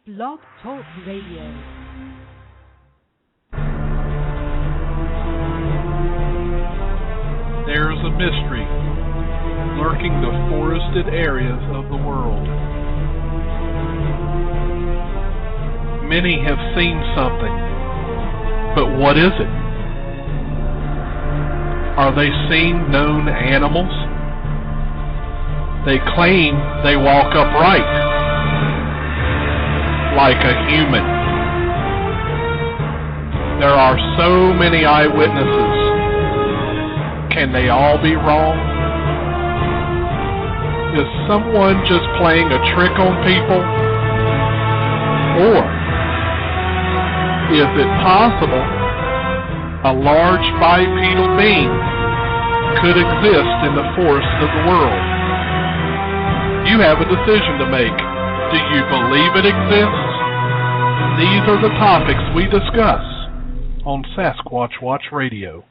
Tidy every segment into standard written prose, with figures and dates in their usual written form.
Blog Talk Radio. There's a mystery lurking the forested areas of the world. Many have seen something, but what is it? Are they seeing known animals? They claim they walk upright, like a human. There are so many eyewitnesses. Can they all be wrong? Is someone just playing a trick on people? Or is it possible a large bipedal being could exist in the forests of the world? You have a decision to make. Do you believe it exists? These are the topics we discuss on Sasquatch Watch Radio.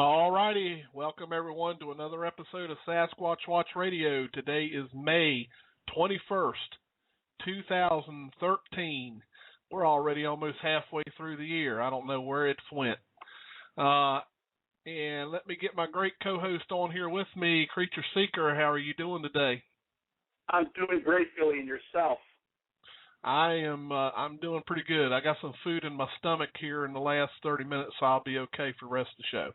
Alrighty, welcome everyone to another episode of Sasquatch Watch Radio. Today is May 21st, 2013. We're already almost halfway through the year. I don't know where it went. And let me get my great co-host on here with me, Creature Seeker. How are you doing today? I'm doing great, Billy, and yourself? I'm doing pretty good. I got some food in my stomach here in the last 30 minutes, so I'll be okay for the rest of the show.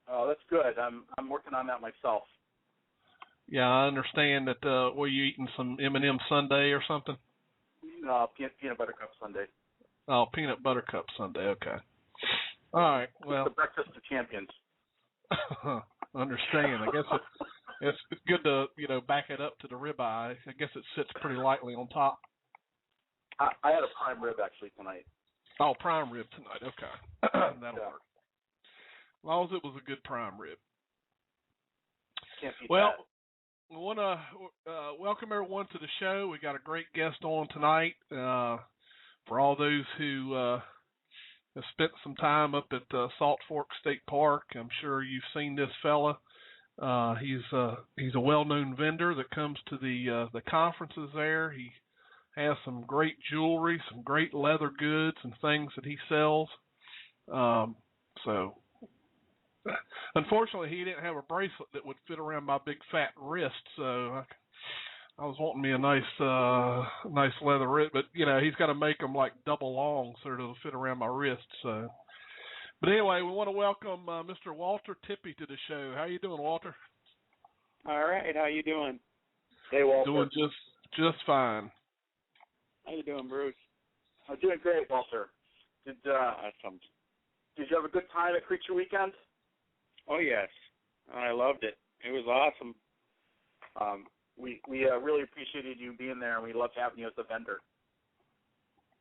Oh, that's good. I'm working on that myself. Yeah, I understand that. Were you eating some M&M sundae or something? No, peanut butter cup sundae. Oh, peanut butter cup sundae. Okay. All right. Well, the breakfast of champions. Understand. I guess it's good to back it up to the ribeye. I guess it sits pretty lightly on top. I had a prime rib actually tonight. Oh, prime rib tonight. Okay, that'll work. As long as it was a good prime rib. Can't beat well, that. We want to welcome everyone to the show. We got a great guest on tonight. For all those who have spent some time up at Salt Fork State Park, I'm sure you've seen this fella. He's a well-known vendor that comes to the conferences there. He has some great jewelry, some great leather goods and things that he sells. Unfortunately, he didn't have a bracelet that would fit around my big fat wrist, so I was wanting me a nice leather wrist. But he's got to make them like double long so it'll fit around my wrist. So, but anyway, we want to welcome Mr. Walter Tippie to the show. How you doing, Walter? All right, how you doing? Hey, Walter. Doing just fine. How you doing, Bruce? I'm doing great, Walter. Awesome. Did you have a good time at Creature Weekend? Oh, yes. I loved it. It was awesome. We really appreciated you being there, and we loved having you as a vendor.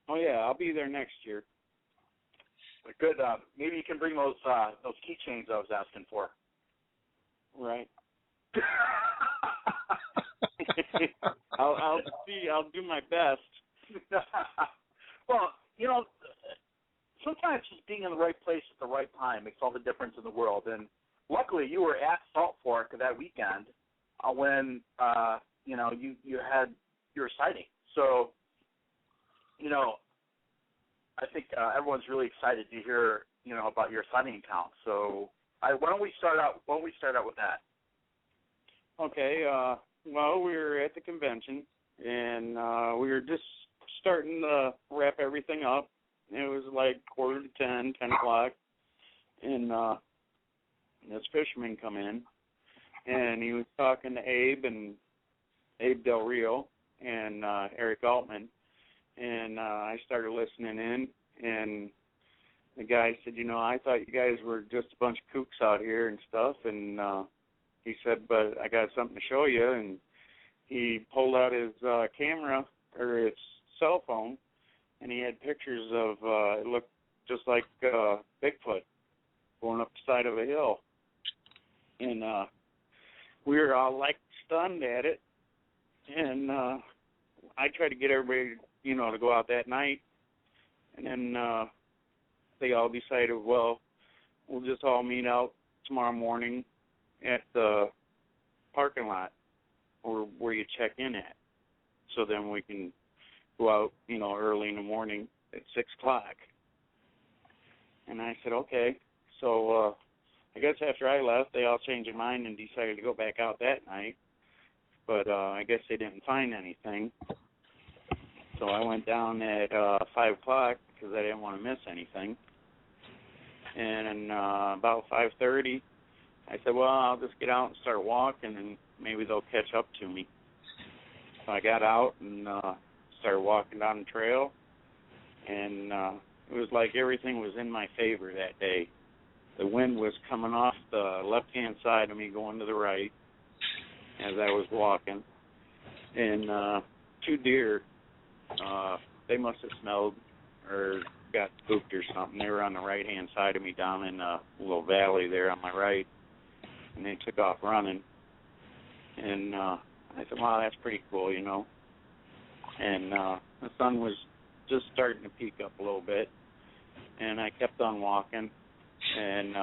Oh, yeah, I'll be there next year. Good. Maybe you can bring those keychains I was asking for. Right. I'll see. I'll do my best. Well, sometimes just being in the right place at the right time makes all the difference in the world. And luckily, you were at Salt Fork that weekend when you had your sighting. So, I think everyone's really excited to hear about your sighting account. So, why don't we start out with that? Okay. Well, we were at the convention, and we were just starting to wrap everything up. It was like 9:45, 10 o'clock, and this fisherman come in, and he was talking to Abe Del Rio and Eric Altman, and I started listening in, and the guy said, I thought you guys were just a bunch of kooks out here and stuff, and he said, but I got something to show you, and he pulled out his camera, or his cell phone, and he had pictures of, it looked just like Bigfoot going up the side of a hill. And we were all like stunned at it. And I tried to get everybody, to go out that night. And then they all decided, well, we'll just all meet out tomorrow morning at the parking lot or where you check in at. So then we can go out, early in the morning at 6 o'clock. And I said, okay. So I guess after I left, they all changed their mind and decided to go back out that night. But I guess they didn't find anything. So I went down at 5 o'clock because I didn't want to miss anything. And about 5:30, I said, well, I'll just get out and start walking, and maybe they'll catch up to me. So I got out and started walking down the trail, and it was like everything was in my favor that day. The wind was coming off the left-hand side of me going to the right as I was walking, and 2 deer, they must have smelled or got spooked or something. They were on the right-hand side of me down in a little valley there on my right, and they took off running. And I said, wow, that's pretty cool, And the sun was just starting to peak up a little bit, and I kept on walking, and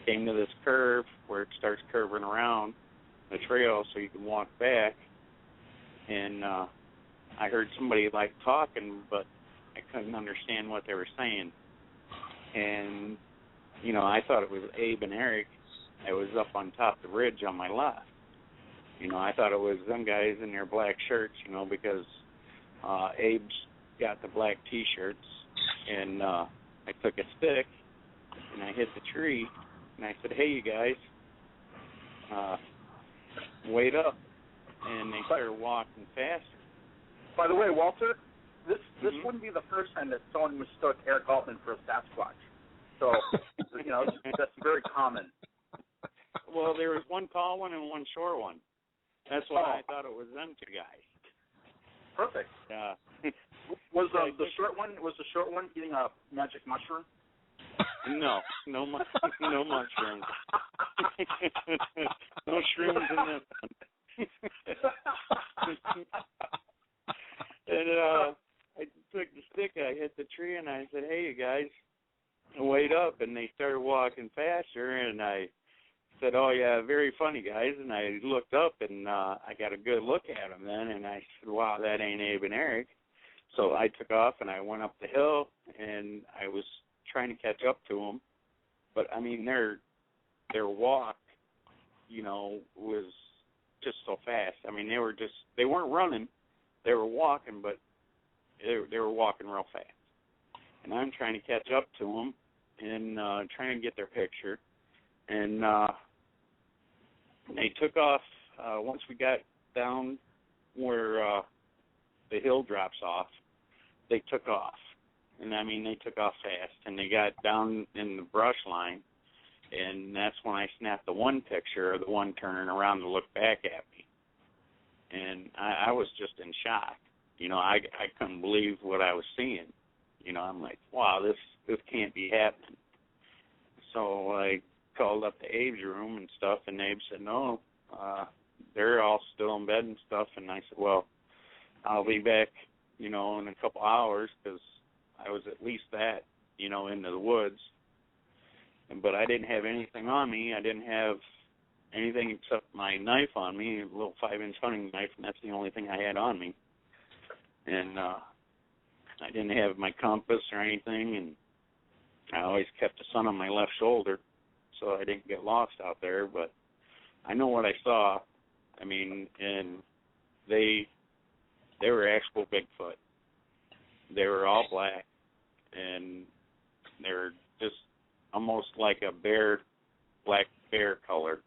came to this curve where it starts curving around the trail so you can walk back, and I heard somebody talking, but I couldn't understand what they were saying. And, I thought it was Abe and Eric that was up on top of the ridge on my left. I thought it was them guys in their black shirts, because Abe's got the black T-shirts, and I took a stick, and I hit the tree, and I said, hey, you guys, wait up, and they started walking faster. By the way, Walter, this wouldn't be the first time that someone mistook Eric Altman for a Sasquatch. So, that's very common. Well, there was one tall one and one short one. That's why I thought it was them 2 guys. Perfect. Yeah. Was the short one eating a magic mushroom? No mushrooms. No shrooms in this one. And I took the stick, I hit the tree, and I said, hey, you guys, wait up. And they started walking faster, and I said, oh, yeah, very funny, guys. And I looked up, and I got a good look at them then, and I said, wow, that ain't Abe and Eric. So I took off, and I went up the hill, and I was trying to catch up to them. But, I mean, their walk, was just so fast. I mean, they weren't running. They were walking, but they were walking real fast. And I'm trying to catch up to them and trying to get their picture. And they took off once we got down where the hill drops off. They took off. And, I mean, they took off fast. And they got down in the brush line. And that's when I snapped the one picture of the one turning around to look back at me. And I was just in shock. I couldn't believe what I was seeing. I'm like, wow, this can't be happening. So I called up to Abe's room and stuff, and Abe said, no, they're all still in bed and stuff. And I said, well, I'll be back, in a couple hours because I was at least that, into the woods. But I didn't have anything on me. I didn't have anything except my knife on me, a little 5-inch hunting knife, and that's the only thing I had on me. And I didn't have my compass or anything, and I always kept the sun on my left shoulder so I didn't get lost out there. But I know what I saw. I mean, and they they were actual Bigfoot. They were all black, and they were just almost like a black bear color,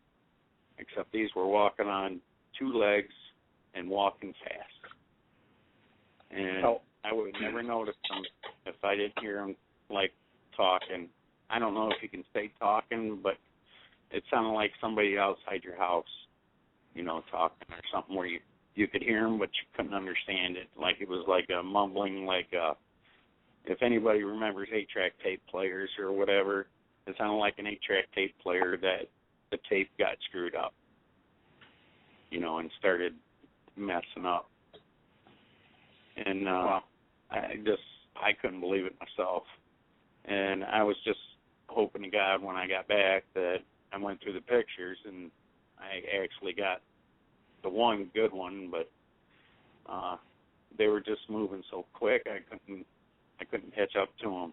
except these were walking on two legs and walking fast. And I would never notice them if I didn't hear them, like, talking. I don't know if you can say talking, but it sounded like somebody outside your house, you know, talking or something where you could hear them, but you couldn't understand it. Like it was like a mumbling, like if anybody remembers 8-track tape players or whatever, it sounded like an 8-track tape player that the tape got screwed up, you know, and started messing up. And I couldn't believe it myself. And I was just hoping to God when I got back that I went through the pictures and I actually got the one good one, but they were just moving so quick I couldn't catch up to them.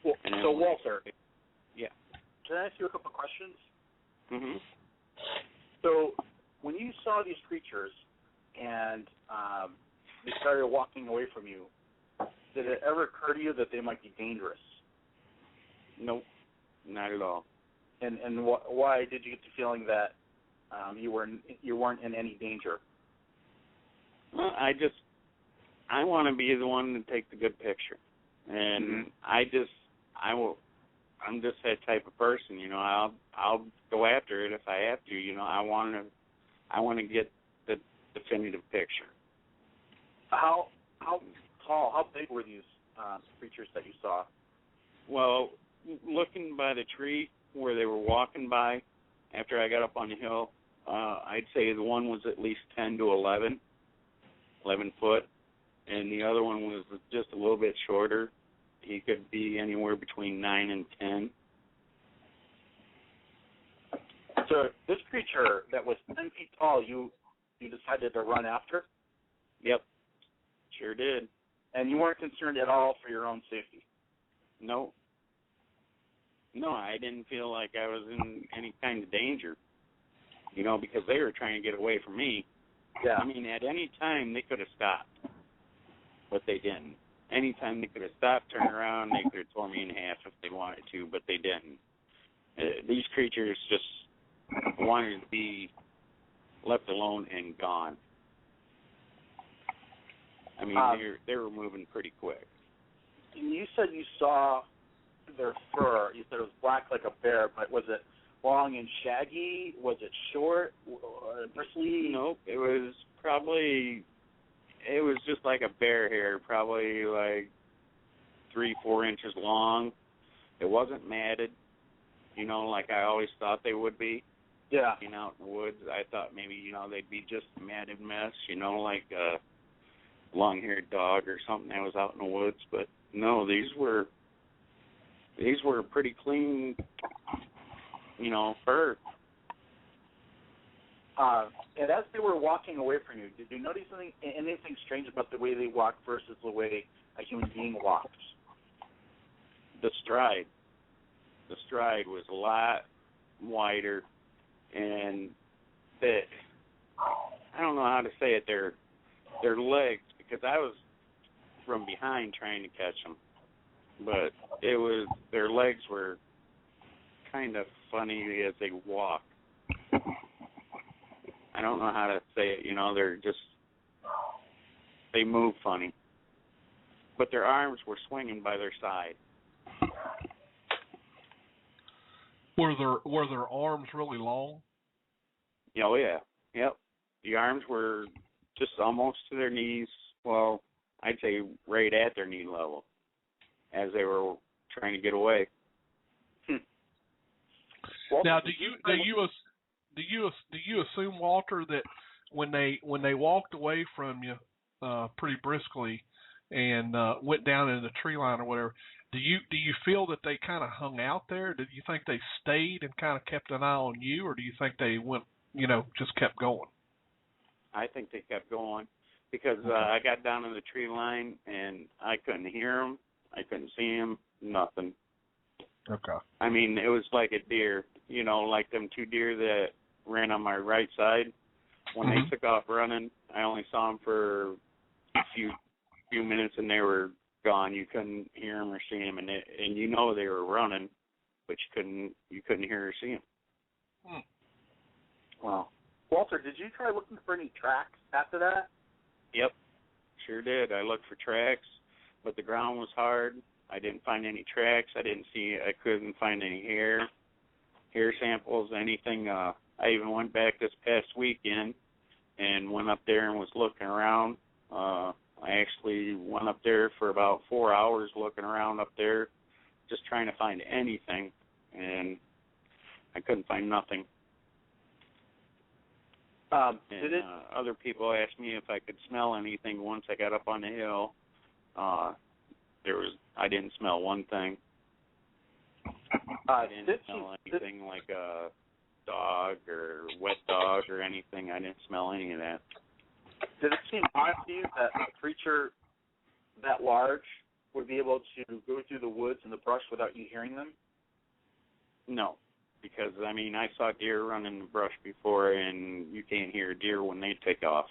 Well, so Walter, yeah, can I ask you a couple of questions? Mhm. So when you saw these creatures and they started walking away from you, did it ever occur to you that they might be dangerous? Nope, not at all. And why did you get the feeling that you weren't in any danger? Well, I want to be the one to take the good picture, and I'm just that type of person, you know. I'll go after it if I have to, you know. I want to get the definitive picture. How tall, how big were these creatures that you saw? Well, looking by the tree where they were walking by after I got up on the hill, I'd say the one was at least 10 to 11 foot, and the other one was just a little bit shorter. He could be anywhere between 9 and 10. So this creature that was 10 feet tall, you decided to run after? Yep, sure did. And you weren't concerned at all for your own safety? No, I didn't feel like I was in any kind of danger, you know, because they were trying to get away from me. Yeah. I mean, at any time they could have stopped, but they didn't. Anytime they could have stopped, turned around, they could have torn me in half if they wanted to, but they didn't. These creatures just wanted to be left alone and gone. I mean, they were moving pretty quick. And you said you saw their fur. You said it was black like a bear, but was it long and shaggy? Was it short, bristly? Nope, it was just like a bear hair, probably like 3-4 inches long. It wasn't matted, you know, like I always thought they would be. Yeah. You know, out in the woods, I thought maybe, you know, they'd be just a matted mess, you know, like a long-haired dog or something that was out in the woods. But no, these were pretty clean, you know, fur. And as they were walking away from you, did you notice anything strange about the way they walked versus the way a human being walks? The stride was a lot wider, and I don't know how to say it. Their legs, because I was from behind trying to catch them, but their legs were kind of funny as they walked. I don't know how to say it, you know, they move funny. But their arms were swinging by their side. Were their arms really long? Oh, yeah. Yep. The arms were just almost to their knees. Well, I'd say right at their knee level as they were trying to get away. Now, do you assume, Walter, that when they walked away from you pretty briskly and went down in the tree line or whatever, do you feel that they kind of hung out there? Did you think they stayed and kind of kept an eye on you, or do you think they went, you know, just kept going? I think they kept going because I got down in the tree line and I couldn't hear them, I couldn't see them, nothing. Okay. I mean, it was like a deer, you know, like them two deer that ran on my right side. when they took off running, I only saw them for a few minutes, and they were gone. You couldn't hear them or see them, and you know they were running, but you couldn't hear or see them. Wow. Walter, did you try looking for any tracks after that? Yep, sure did. I looked for tracks, but the ground was hard. I didn't find any tracks. I couldn't find any hair samples, anything. I even went back this past weekend and went up there and was looking around. I actually went up there for about 4 hours looking around up there, just trying to find anything, and I couldn't find nothing. Other people asked me if I could smell anything once I got up on the hill. I didn't smell one thing. I didn't smell anything like a dog or wet dog or anything. I didn't smell any of that. Did it seem odd to you that a creature that large would be able to go through the woods and the brush without you hearing them? No, because, I mean, I saw deer run in the brush before, and you can't hear a deer when they take off.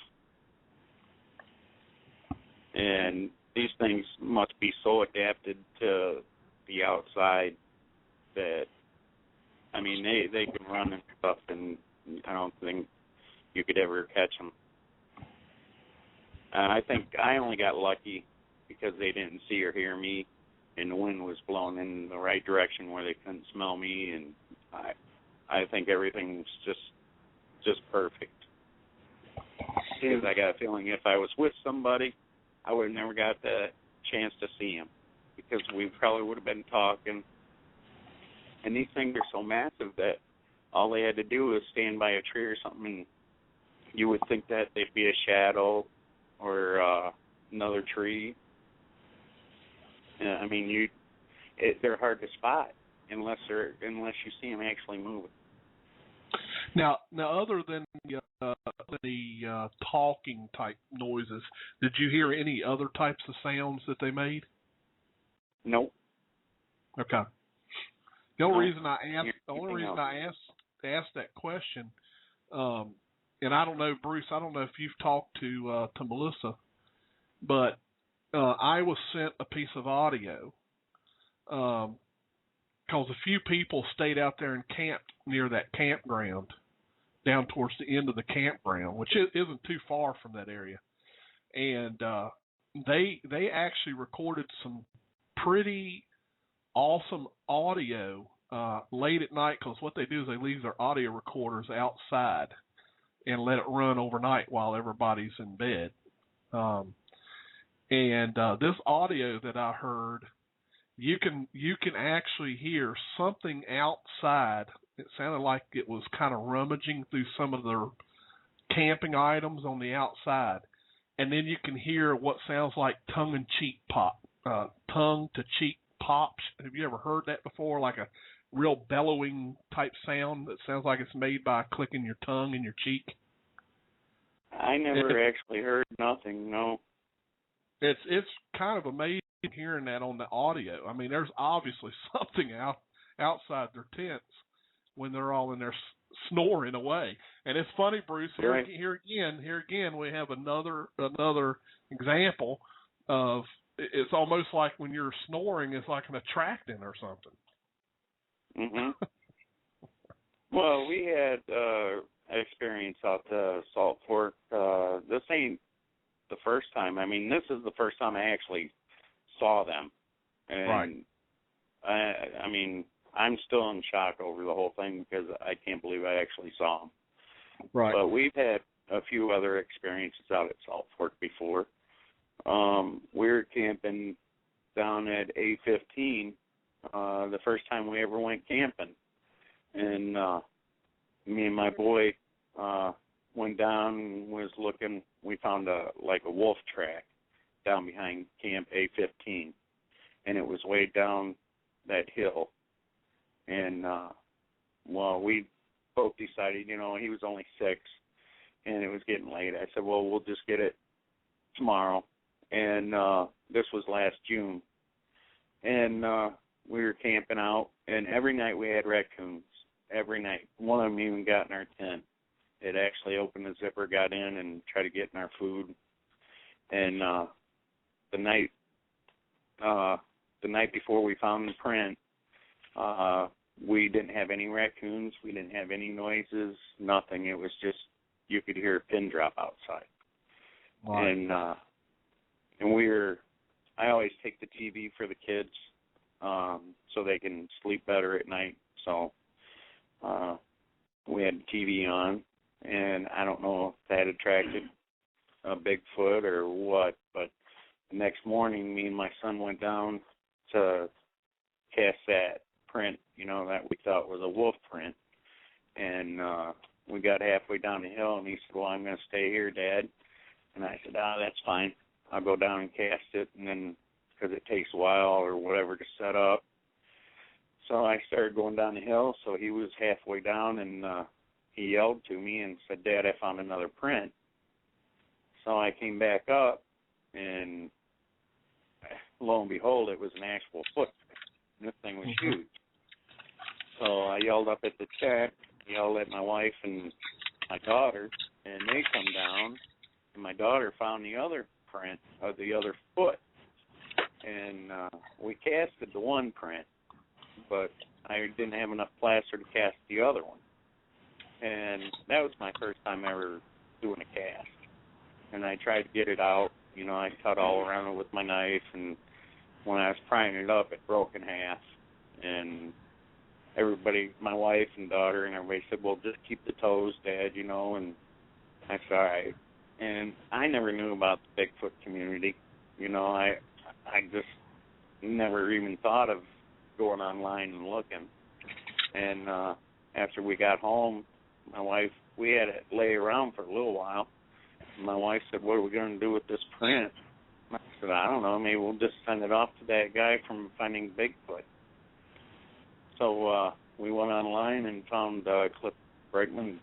And these things must be so adapted to the outside that, I mean, they can run and stuff, and I don't think you could ever catch them. I think I only got lucky because they didn't see or hear me, and the wind was blowing in the right direction where they couldn't smell me, and I think everything's just perfect. Because I got a feeling if I was with somebody, I would have never got the chance to see him, because we probably would have been talking. And these things are so massive that all they had to do was stand by a tree or something, and you would think that they'd be a shadow or another tree. I mean, they're hard to spot unless you see them actually moving. Now, other than the talking type noises, did you hear any other types of sounds that they made? Nope. Okay. The only reason I asked that question, and I don't know, Bruce, I don't know if you've talked to Melissa, but I was sent a piece of audio because a few people stayed out there and camped near that campground down towards the end of the campground, which isn't too far from that area. And they actually recorded some pretty awesome audio late at night, because what they do is they leave their audio recorders outside and let it run overnight while everybody's in bed. And this audio that I heard, you can actually hear something outside. It sounded like it was kind of rummaging through some of their camping items on the outside. And then you can hear what sounds like tongue-to-cheek pops. Have you ever heard that before? Like a real bellowing type sound that sounds like it's made by clicking your tongue in your cheek? I never actually heard nothing, no. It's kind of amazing hearing that on the audio. I mean, there's obviously something outside their tents when they're all in there snoring away. And it's funny, Bruce, here again we have another example of, it's almost like when you're snoring, it's like an attractant or something. Mhm. Well, we had experience out to Salt Fork. This ain't the first time. I mean, this is the first time I actually saw them. And right. I mean, I'm still in shock over the whole thing because I can't believe I actually saw them. Right. But we've had a few other experiences out at Salt Fork before. We were camping down at A15 the first time we ever went camping. And me and my boy went down and was looking. We found a wolf track down behind Camp A15, and it was way down that hill. And we both decided, he was only 6, and it was getting late. I said, well, we'll just get it tomorrow. And this was last June, and we were camping out, and every night we had raccoons. Every night. One of them even got in our tent. it actually opened the zipper, got in, and tried to get in our food. And the night before we found the print, we didn't have any raccoons. We didn't have any noises, nothing. It was just you could hear a pin drop outside. Wow. And I always take the TV for the kids so they can sleep better at night. So we had the TV on, and I don't know if that attracted a Bigfoot or what, but the next morning, me and my son went down to cast that print, that we thought was a wolf print. And we got halfway down the hill, and he said, well, I'm going to stay here, Dad. And I said, that's fine. I'll go down and cast it, and then because it takes a while or whatever to set up. So I started going down the hill, so he was halfway down, and he yelled to me and said, Dad, I found another print. So I came back up, and lo and behold, it was an actual footprint. This thing was huge. So I yelled up at the check, yelled at my wife and my daughter, and they come down, and my daughter found the other print of the other foot. And we casted the one print, but I didn't have enough plaster to cast the other one. And that was my first time ever doing a cast. And I tried to get it out. I cut all around it with my knife, and when I was prying it up, it broke in half. And everybody, my wife and daughter and everybody said, well, just keep the toes, Dad, and I said, all right. And I never knew about the Bigfoot community. I just never even thought of going online and looking. And after we got home, my wife, we had it lay around for a little while. My wife said, what are we going to do with this print? I said, I don't know, maybe we'll just send it off to that guy from Finding Bigfoot. So we went online and found Cliff Bregman's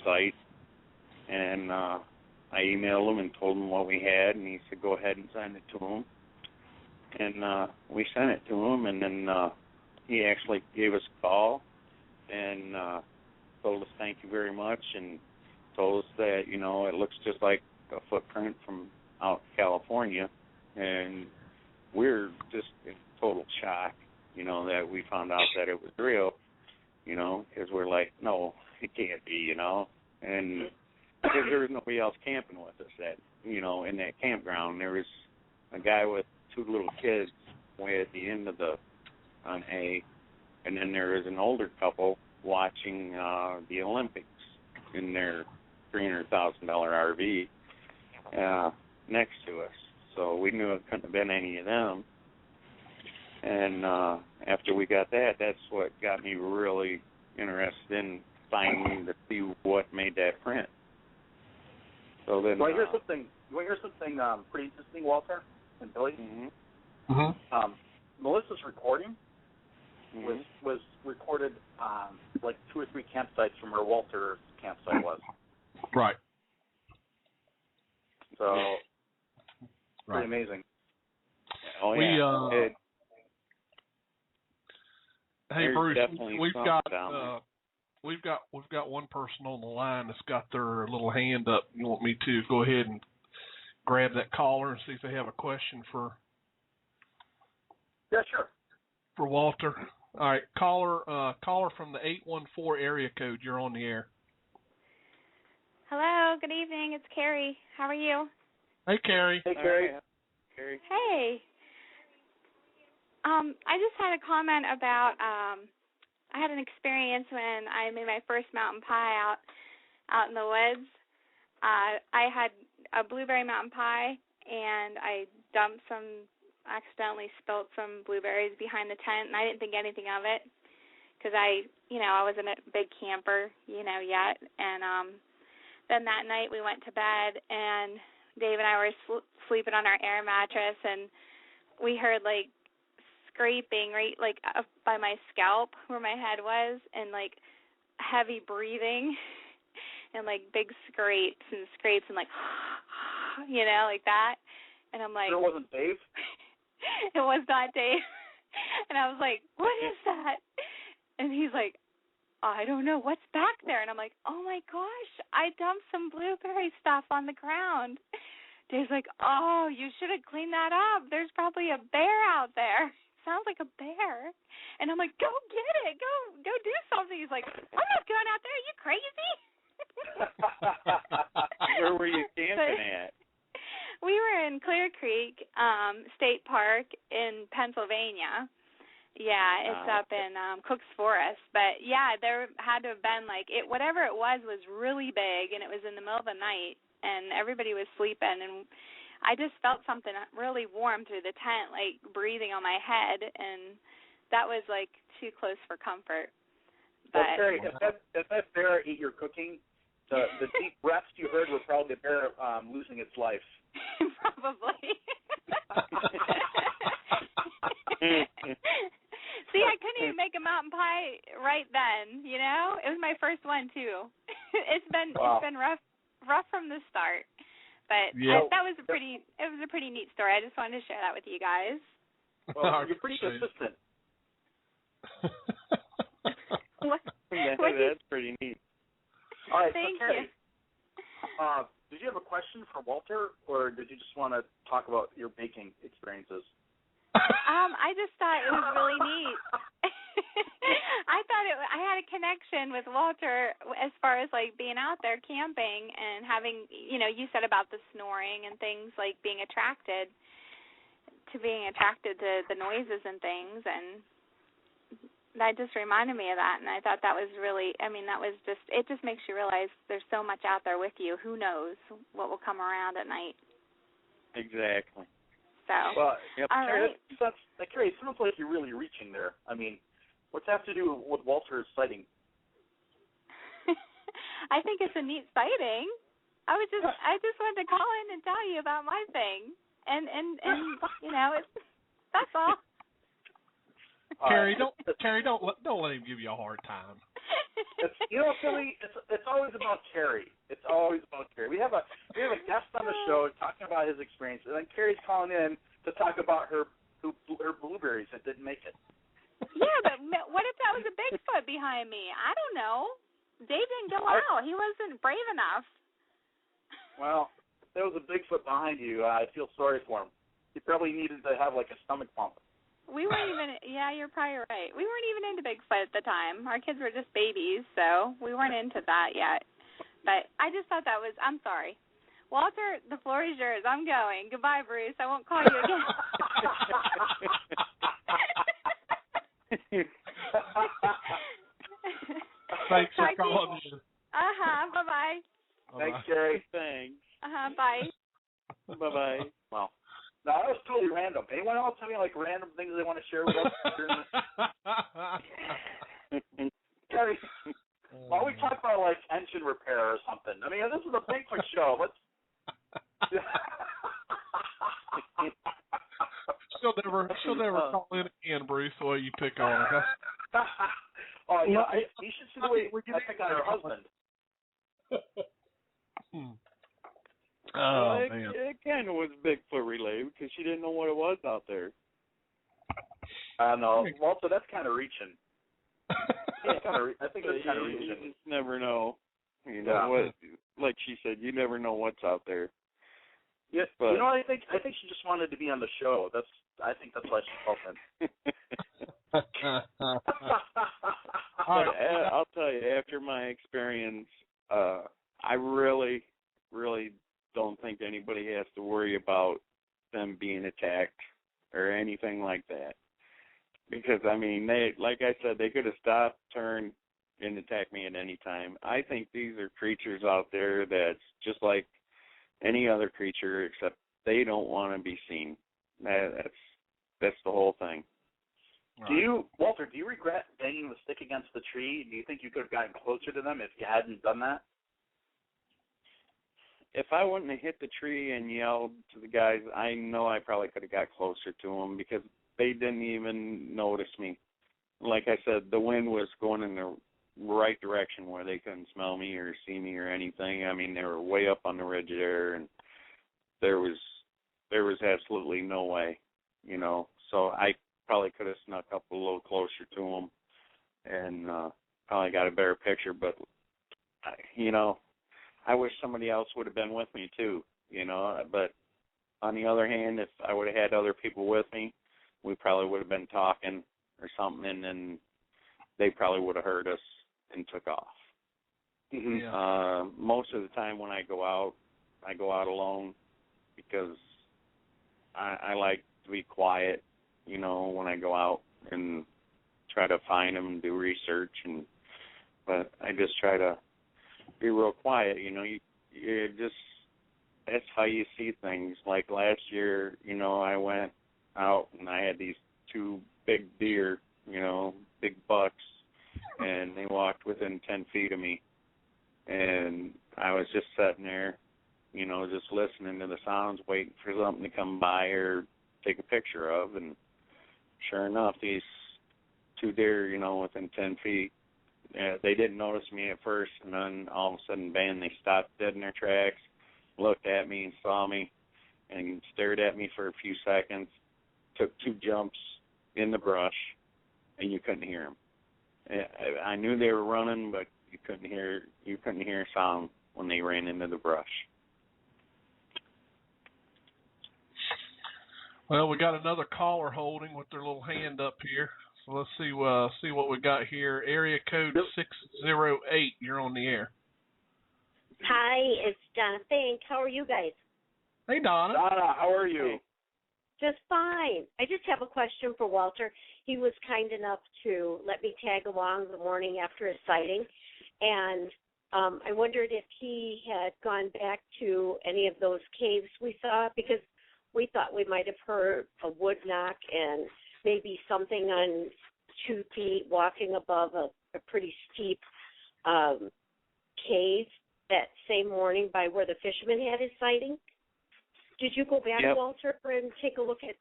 site, and I emailed him and told him what we had, and he said, go ahead and send it to him. And we sent it to him, and then he actually gave us a call and told us thank you very much, and told us that, it looks just like a footprint from out in California, and we're just in total shock, that we found out that it was real, because we're like, no, it can't be, and because there was nobody else camping with us in that campground. There was a guy with two little kids way at the end of on A, and then there was an older couple watching the Olympics in their $300,000 RV next to us. So we knew it couldn't have been any of them. And after we got that, that's what got me really interested in finding to see what made that print. So then, here's something pretty interesting, Walter and Billy. Melissa's recording was recorded like 2 or 3 campsites from where Walter's campsite was. Right. So, pretty amazing. Oh yeah. Hey Bruce, we've got one person on the line that's got their little hand up. You want me to go ahead and grab that caller and see if they have a question for? Yeah, sure. For Walter. All right, caller from the 814 area code. You're on the air. Hello, good evening. It's Carrie. How are you? Hey, Carrie. Hey, Carrie. Carrie. Hey. I just had a comment about I had an experience when I made my first mountain pie out in the woods. I had a blueberry mountain pie, and I accidentally spilled some blueberries behind the tent, and I didn't think anything of it because I wasn't a big camper, yet. And then that night we went to bed, and Dave and I were sleeping on our air mattress, and we heard scraping right up by my scalp where my head was, and heavy breathing and big scrapes and like that. And I'm like, it wasn't Dave? It was not Dave. And I was like, what is that? And he's like, I don't know, what's back there? And I'm like, oh, my gosh, I dumped some blueberry stuff on the ground. Dave's like, oh, you should have cleaned that up. There's probably a bear out there. Sounds like a bear. And I'm like, go get it. Go do something. He's like, I'm not going out there. Are you crazy? Where were you camping at? We were in Clear Creek State Park in Pennsylvania. Yeah, it's up in Cook's Forest. But, yeah, there had to have been, whatever it was really big, and it was in the middle of the night, and everybody was sleeping. And I just felt something really warm through the tent, breathing on my head, and that was, too close for comfort. But, well, Terry, if that bear ate your cooking, the deep breaths you heard were probably the bear losing its life. Probably. See, I couldn't even make a mountain pie right then, you know? It was my first one, too. It's been rough from the start. But that was a pretty neat story. I just wanted to share that with you guys. Well, you're pretty consistent. That's pretty neat. All right, Thank so Terry, you. Did you have a question for Walter, or did you just want to talk about your baking experiences? I just thought it was really neat. I thought I had a connection with Walter as far as being out there camping and having, you said about the snoring and things, being attracted to the noises and things, and that just reminded me of that, and I thought that was really, it just makes you realize there's so much out there with you. Who knows what will come around at night. Exactly. So, well, all Terry, right. Terry, it sounds like you're really reaching there. I mean, what's that have to do with Walter's sighting? I think it's a neat sighting. I just wanted to call in and tell you about my thing, and that's all. Carrie, don't let him give you a hard time. Billy, it's always about Carrie. It's always about Carrie. We have a guest on the show talking about his experience, and then Carrie's calling in to talk about her blueberries that didn't make it. Yeah, but what if that was a Bigfoot behind me? I don't know. Dave didn't go out. He wasn't brave enough. Well, if there was a Bigfoot behind you, I feel sorry for him. He probably needed to have a stomach pump. We weren't even, you're probably right. We weren't even into Bigfoot at the time. Our kids were just babies, so we weren't into that yet. But I just thought that was, I'm sorry. Walter, the floor is yours. I'm going. Goodbye, Bruce. I won't call you again. Thanks for calling. Bye-bye. Thanks, Jerry. Thanks. Bye. Bye-bye. Well, no, that was totally random. Anyone else have any random things they want to share with us? Jerry, while we talk about engine repair or something. I mean, this is a Bigfoot show. Let's. She'll never call in again, Bruce. The way you pick on her. Oh, yeah, you should see the way I pick on her husband. Oh, man. It kind of was Bigfoot related because she didn't know what it was out there. I know. Walter, that's kind of reaching. I think that's kind of reaching. You just never know. What? Like she said, you never know what's out there. Yeah, but, I think she just wanted to be on the show. I think that's why she called in. I'll tell you, after my experience, I really, really don't think anybody has to worry about them being attacked or anything like that. Because, they, like I said, they could have stopped, turned, and attacked me at any time. I think these are creatures out there that's just like any other creature, except they don't want to be seen. That's the whole thing. Right. Walter, do you regret banging the stick against the tree? Do you think you could have gotten closer to them if you hadn't done that? If I wouldn't have hit the tree and yelled to the guys, I know I probably could have got closer to them because they didn't even notice me. Like I said, the wind was going in the right direction where they couldn't smell me or see me or anything. They were way up on the ridge there, and there was absolutely no way, So I probably could have snuck up a little closer to them, and probably got a better picture. But, I wish somebody else would have been with me too, But on the other hand, if I would have had other people with me, we probably would have been talking or something, and then they probably would have heard us and took off. Mm-hmm. Yeah. Most of the time when I go out alone because I like to be quiet, when I go out and try to find them and do research, but I just try to be real quiet. You just, that's how you see things. Like last year, I went out and I had these 2 big deer, big bucks, and they walked within 10 feet of me. And I was just sitting there, just listening to the sounds, waiting for something to come by or take a picture of. And sure enough, these 2 deer, within 10 feet, they didn't notice me at first, and then all of a sudden, bam, they stopped dead in their tracks, looked at me and saw me, and stared at me for a few seconds, took 2 jumps in the brush, and you couldn't hear them. I knew they were running, but you couldn't hear a sound when they ran into the brush. Well, we got another caller holding with their little hand up here. So let's see what we got here. Area code 608. You're on the air. Hi, it's Donna Fink. How are you guys? Hey, Donna. Donna, how are you? Just fine. I just have a question for Walter. He was kind enough to let me tag along the morning after his sighting, and I wondered if he had gone back to any of those caves we saw, because we thought we might have heard a wood knock and maybe something on 2 feet walking above a pretty steep cave that same morning by where the fisherman had his sighting. Did you go back, Yep. Walter, and take a look at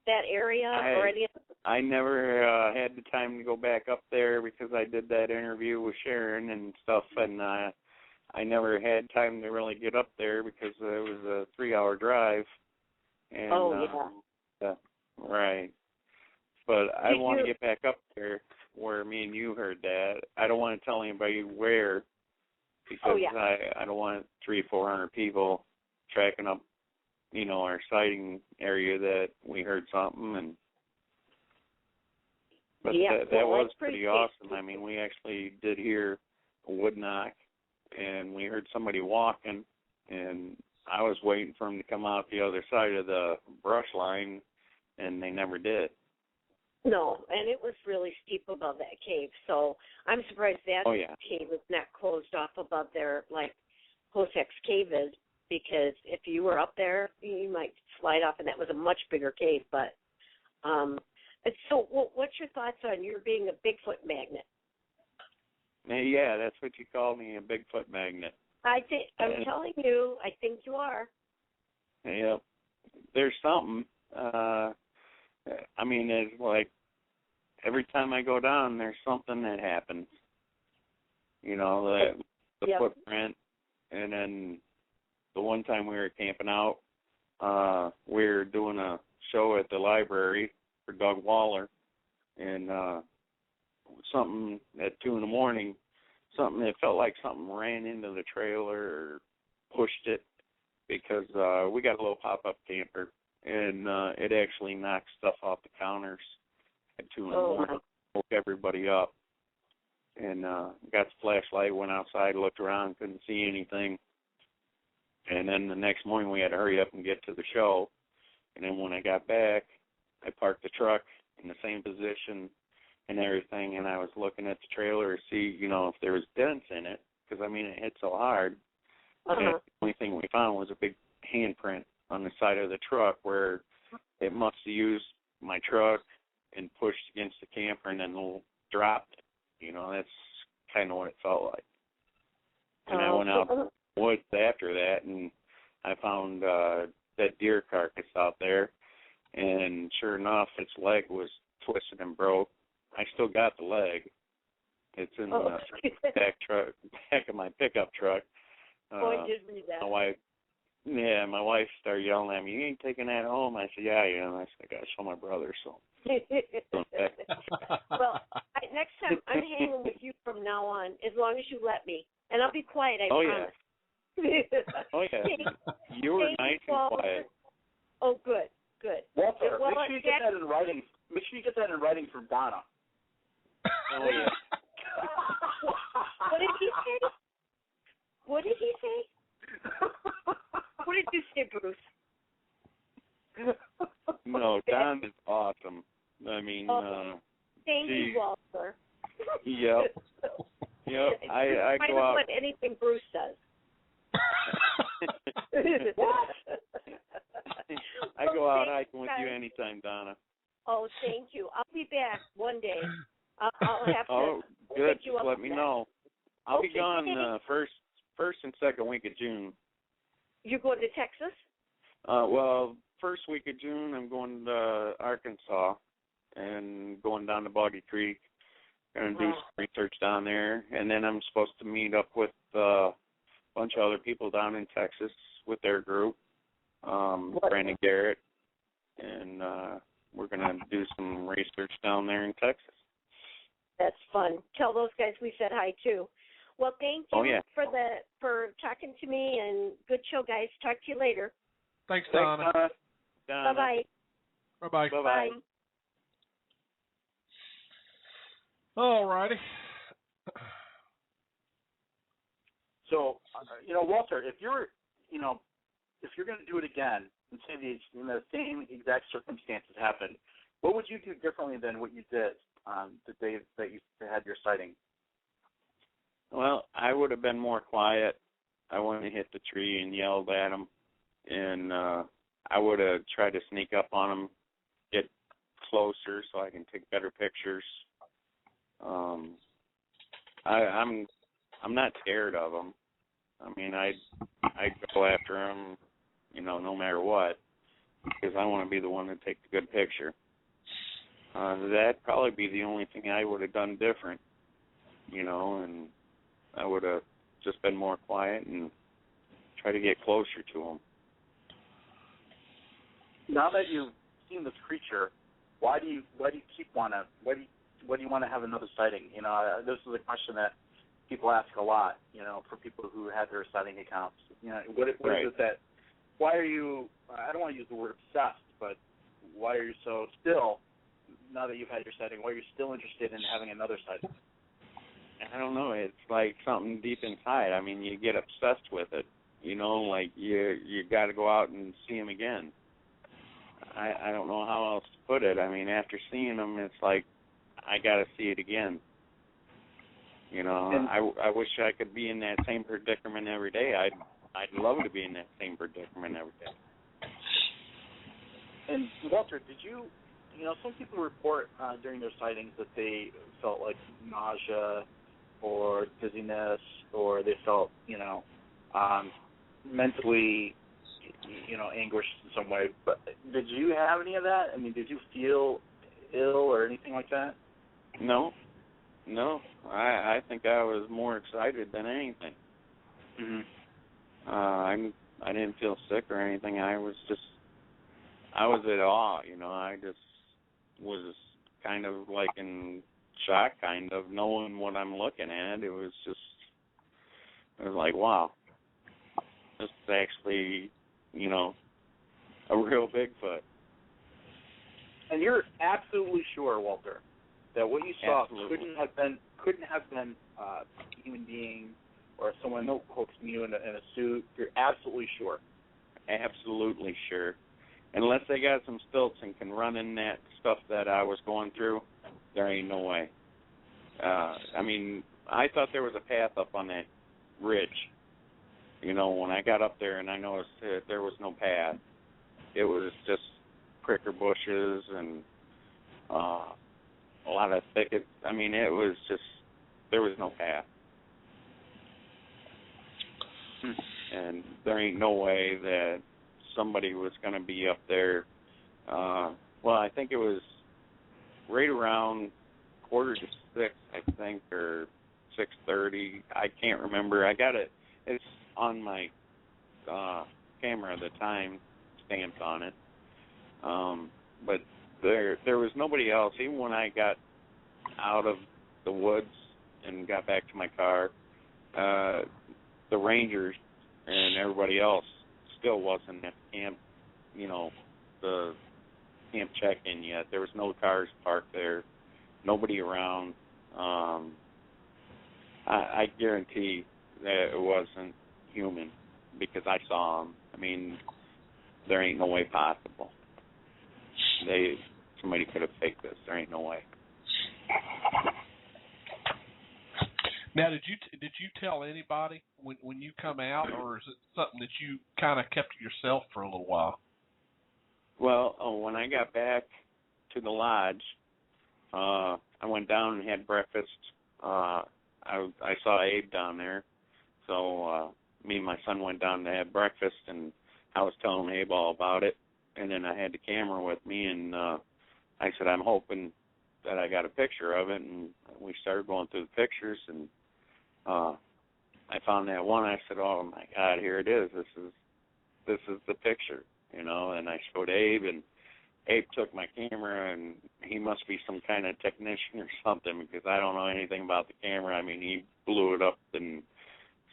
that area or any of them? I never had the time to go back up there because I did that interview with Sharon and stuff, and I never had time to really get up there because it was a 3-hour drive. And, right. But I want to get back up there where me and you heard that. I don't want to tell anybody where because I don't want 300-400 people tracking up, our sighting area that we heard something. But that was pretty awesome. I mean, we actually did hear a wood knock, and we heard somebody walking, and I was waiting for them to come out the other side of the brush line, and they never did. No, and it was really steep above that cave, so I'm surprised that cave is not closed off above there like Hosek's cave is, because if you were up there, you might slide off, and that was a much bigger cave. But so what's your thoughts on your being a Bigfoot magnet? Yeah, that's what you call me, a Bigfoot magnet. I'm telling you, I think you are. Yeah, there's something. I mean, it's like every time I go down, there's something that happens. The footprint, and then the one time we were camping out, we were doing a show at the library for Doug Waller, and something at 2 a.m, it felt like something ran into the trailer or pushed it, because we got a little pop-up camper, and it actually knocked stuff off the counters at 2 a.m, woke everybody up, and got the flashlight, went outside, looked around, couldn't see anything, and then the next morning we had to hurry up and get to the show, and then when I got back, I parked the truck in the same position and everything, and I was looking at the trailer to see, if there was dents in it, because, it hit so hard. And the only thing we found was a big handprint on the side of the truck where it must have used my truck and pushed against the camper and then dropped it. That's kind of what it felt like. And I went out in the woods after that, and I found that deer carcass out there, and sure enough, its leg was twisted and broke. I still got the leg. It's in the back of my pickup truck. I did read that. Yeah, my wife started yelling at me, "You ain't taking that home." I said, "Yeah, I am." I said, "I got to show my brother." So. Well, next time I'm hanging with you from now on, as long as you let me, and I'll be quiet. I promise. Oh yeah. You were nice and quiet. Oh, good. Walter, well, make sure you get that in writing. Make sure you get that in writing from Donna. Oh yeah. What did he say? What did you say, Bruce? No, Don is awesome. I mean, thank you, Walter. Yep. I go out. What anything Bruce says. What? I go out hiking with you anytime, Donna. Oh, thank you. I'll be back one day. I'll have to. Oh, good. You Just let me know. I'll be gone first and second week of June. You're going to Texas? Well, first week of June, I'm going to Arkansas and going down to Boggy Creek. Going to do some research down there, and then I'm supposed to meet up with a bunch of other people down in Texas with their group, Brandon Garrett, and we're going to do some research down there in Texas. That's fun. Tell those guys we said hi too. Well, thank you for talking to me, and good show, guys. Talk to you later. Thanks, Donna. Bye-bye. Bye-bye. Bye. All righty. So, Walter, if you're going to do it again and say the same exact circumstances happened, what would you do differently than what you did the day that you had your sighting? Well, I would have been more quiet. I wouldn't have hit the tree and yelled at him, and I would have tried to sneak up on him, get closer so I can take better pictures. I'm not scared of him. I mean, I'd go after him, no matter what, because I want to be the one to take the good picture. That'd probably be the only thing I would have done different, and I would have just been more quiet and try to get closer to him. Now that you've seen this creature, why do you want to have another sighting? This is a question that people ask a lot. For people who had their sighting accounts. What is it that? Why are you? I don't want to use the word obsessed, but why are you so still? Now that you've had your sighting, why are you still interested in having another sighting? I don't know. It's like something deep inside. I mean, you get obsessed with it. Like you got to go out and see him again. I don't know how else to put it. I mean, after seeing him, it's like I got to see it again. I wish I could be in that same predicament every day. I'd love to be in that same predicament every day. And Walter, did you? Some people report during their sightings that they felt like nausea or dizziness, or they felt, mentally, anguished in some way. But did you have any of that? I mean, did you feel ill or anything like that? No. I think I was more excited than anything. Mm-hmm. I didn't feel sick or anything. I was at awe. I just was kind of like in shock, kind of knowing what I'm looking at. It was like, wow, this is actually, a real Bigfoot. And you're absolutely sure, Walter, that what you saw couldn't have been a human being or someone hoaxing you in a suit. You're absolutely sure. Absolutely sure. Unless they got some stilts and can run in that stuff that I was going through, there ain't no way. I mean, I thought there was a path up on that ridge. When I got up there and I noticed that there was no path. It was just pricker bushes and a lot of thickets. I mean, it was just, there was no path. And there ain't no way that somebody was going to be up there. Well, I think it was right around 5:45, I think, or 6:30. I can't remember. I got it. It's on my camera at the time stamped on it. But there was nobody else. Even when I got out of the woods and got back to my car, the rangers and everybody else still wasn't at camp, the camp check-in yet. There was no cars parked there, nobody around. I guarantee that it wasn't human because I saw them. I mean, there ain't no way possible. Somebody could have faked this. There ain't no way. Now, did you tell anybody when you come out, or is it something that you kind of kept to yourself for a little while? Well, when I got back to the lodge, I went down and had breakfast. I saw Abe down there, so me and my son went down to have breakfast, and I was telling Abe all about it. And then I had the camera with me, and I said, I'm hoping that I got a picture of it. And we started going through the pictures, and I found that one. I said, oh, my God, here it is. This is the picture, And I showed Abe, and Abe took my camera, and he must be some kind of technician or something because I don't know anything about the camera. I mean, he blew it up and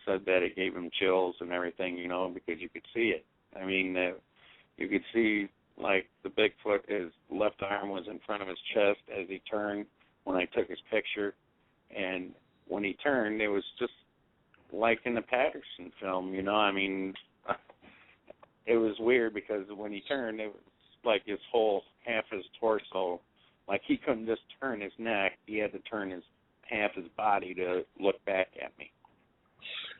said that it gave him chills and everything, because you could see it. I mean, you could see, like, the Bigfoot, his left arm was in front of his chest as he turned when I took his picture. And when he turned, it was just like in the Patterson film, I mean, it was weird because when he turned, it was like his whole half his torso. Like, he couldn't just turn his neck. He had to turn half his body to look back at me.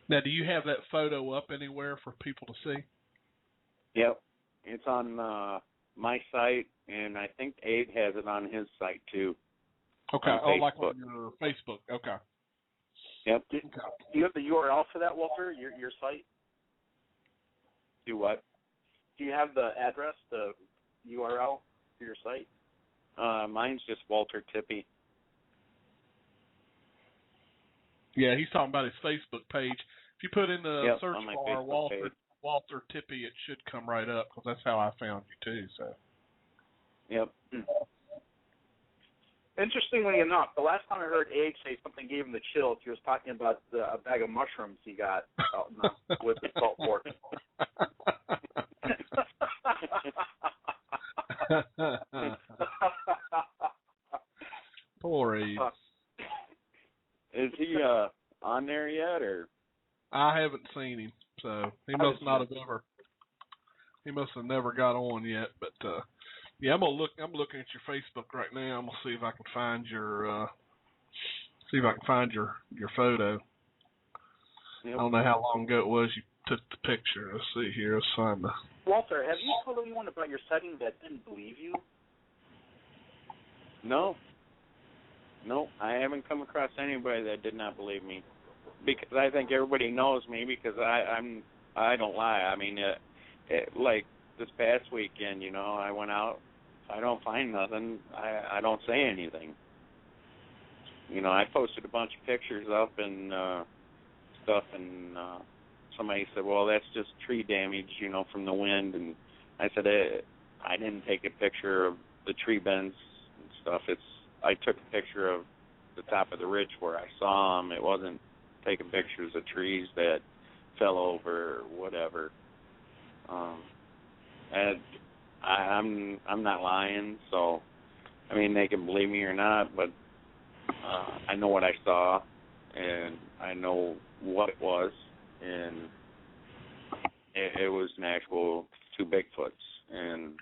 Now, do you have that photo up anywhere for people to see? Yep. It's on my site, and I think Abe has it on his site, too. Okay. Like on your Facebook. Okay. Yep. Do you have the URL for that, Walter, your site? Do what? Do you have the address, the URL for your site? Mine's just Walter Tippie. Yeah, he's talking about his Facebook page. If you put in the search bar Walter Tippie, it should come right up because that's how I found you too. So. Yep. Interestingly enough, the last time I heard Abe say something gave him the chills, he was talking about a bag of mushrooms he got out with the salt pork. Poor Abe. Is he on there yet, or? I haven't seen him, so he must not have ever. He must have never got on yet, but yeah, I'm looking at your Facebook right now. I'm gonna see if I can find your your photo. Yep. I don't know how long ago it was you took the picture. Let's see here. Let's find the. Walter, have you told anyone about your sighting that didn't believe you? No, I haven't come across anybody that did not believe me, because I think everybody knows me because I don't lie. I mean, like this past weekend, I went out. If I don't find nothing, I don't say anything. I posted a bunch of pictures up and stuff, and somebody said, well, that's just tree damage, from the wind. And I said, I didn't take a picture of the tree bends and stuff. I took a picture of the top of the ridge where I saw them. It wasn't taking pictures of trees that fell over or whatever. And I'm not lying, so I mean they can believe me or not, but I know what I saw, and I know what it was, and it was an actual two Bigfoots. And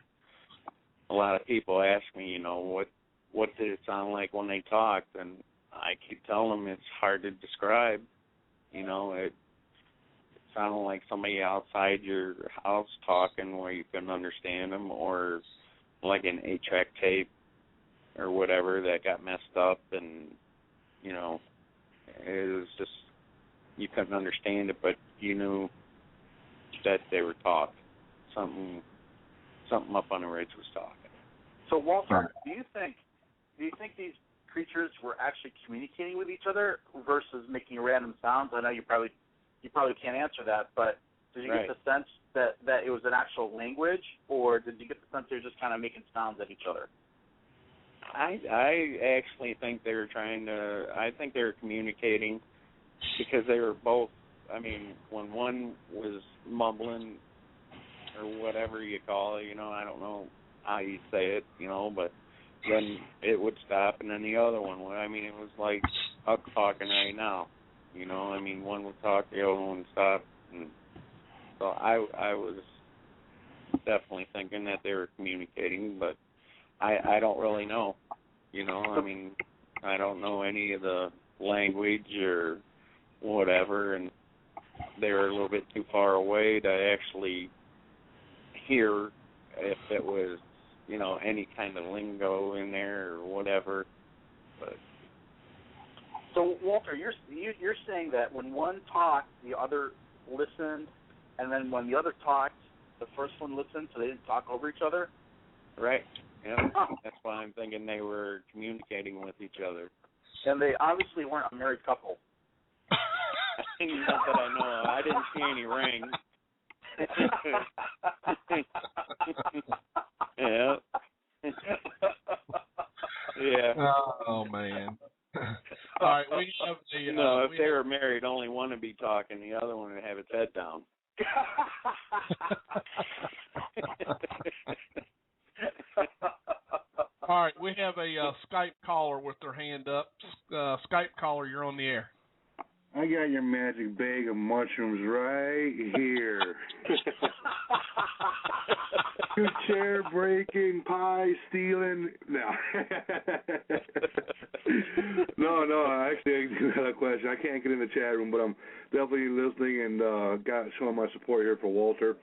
a lot of people ask me, what did it sound like when they talked, and I keep telling them it's hard to describe. It sounded like somebody outside your house talking where you couldn't understand them, or like an 8-track tape or whatever that got messed up, and, it was just, you couldn't understand it, but you knew that they were talking. Something up on the ridge was talking. So, Walter, do you think these creatures were actually communicating with each other versus making random sounds? I know you probably can't answer that, but Did you get the sense that it was an actual language, or did you get the sense they were just kind of making sounds at each other? I actually think they were I think they were communicating because they were both, I mean, when one was mumbling or whatever you call it, I don't know how you say it, but then it would stop and then the other one would. I mean, it was like us talking right now, I mean, one would talk, the other one would stop. And so I was definitely thinking that they were communicating, but I don't really know, I mean, I don't know any of the language or whatever, and they were a little bit too far away to actually hear if it was, any kind of lingo in there or whatever. But so, Walter, you're saying that when one talked, the other listened, and then when the other talked, the first one listened, so they didn't talk over each other? Right. Yeah. That's why I'm thinking they were communicating with each other. And they obviously weren't a married couple. Not that I know of. I didn't see any rings. Yeah. Yeah. Oh, man. All right, we have the... if they were married, only one would be talking, the other one would have its head down. All right, we have a Skype caller with their hand up. Skype caller, you're on the air. I got your magic bag of mushrooms right here. You chair breaking, pie stealing. No. No. Actually, I do have a question. I can't get in the chat room, but I'm definitely listening and showing my support here for Walter.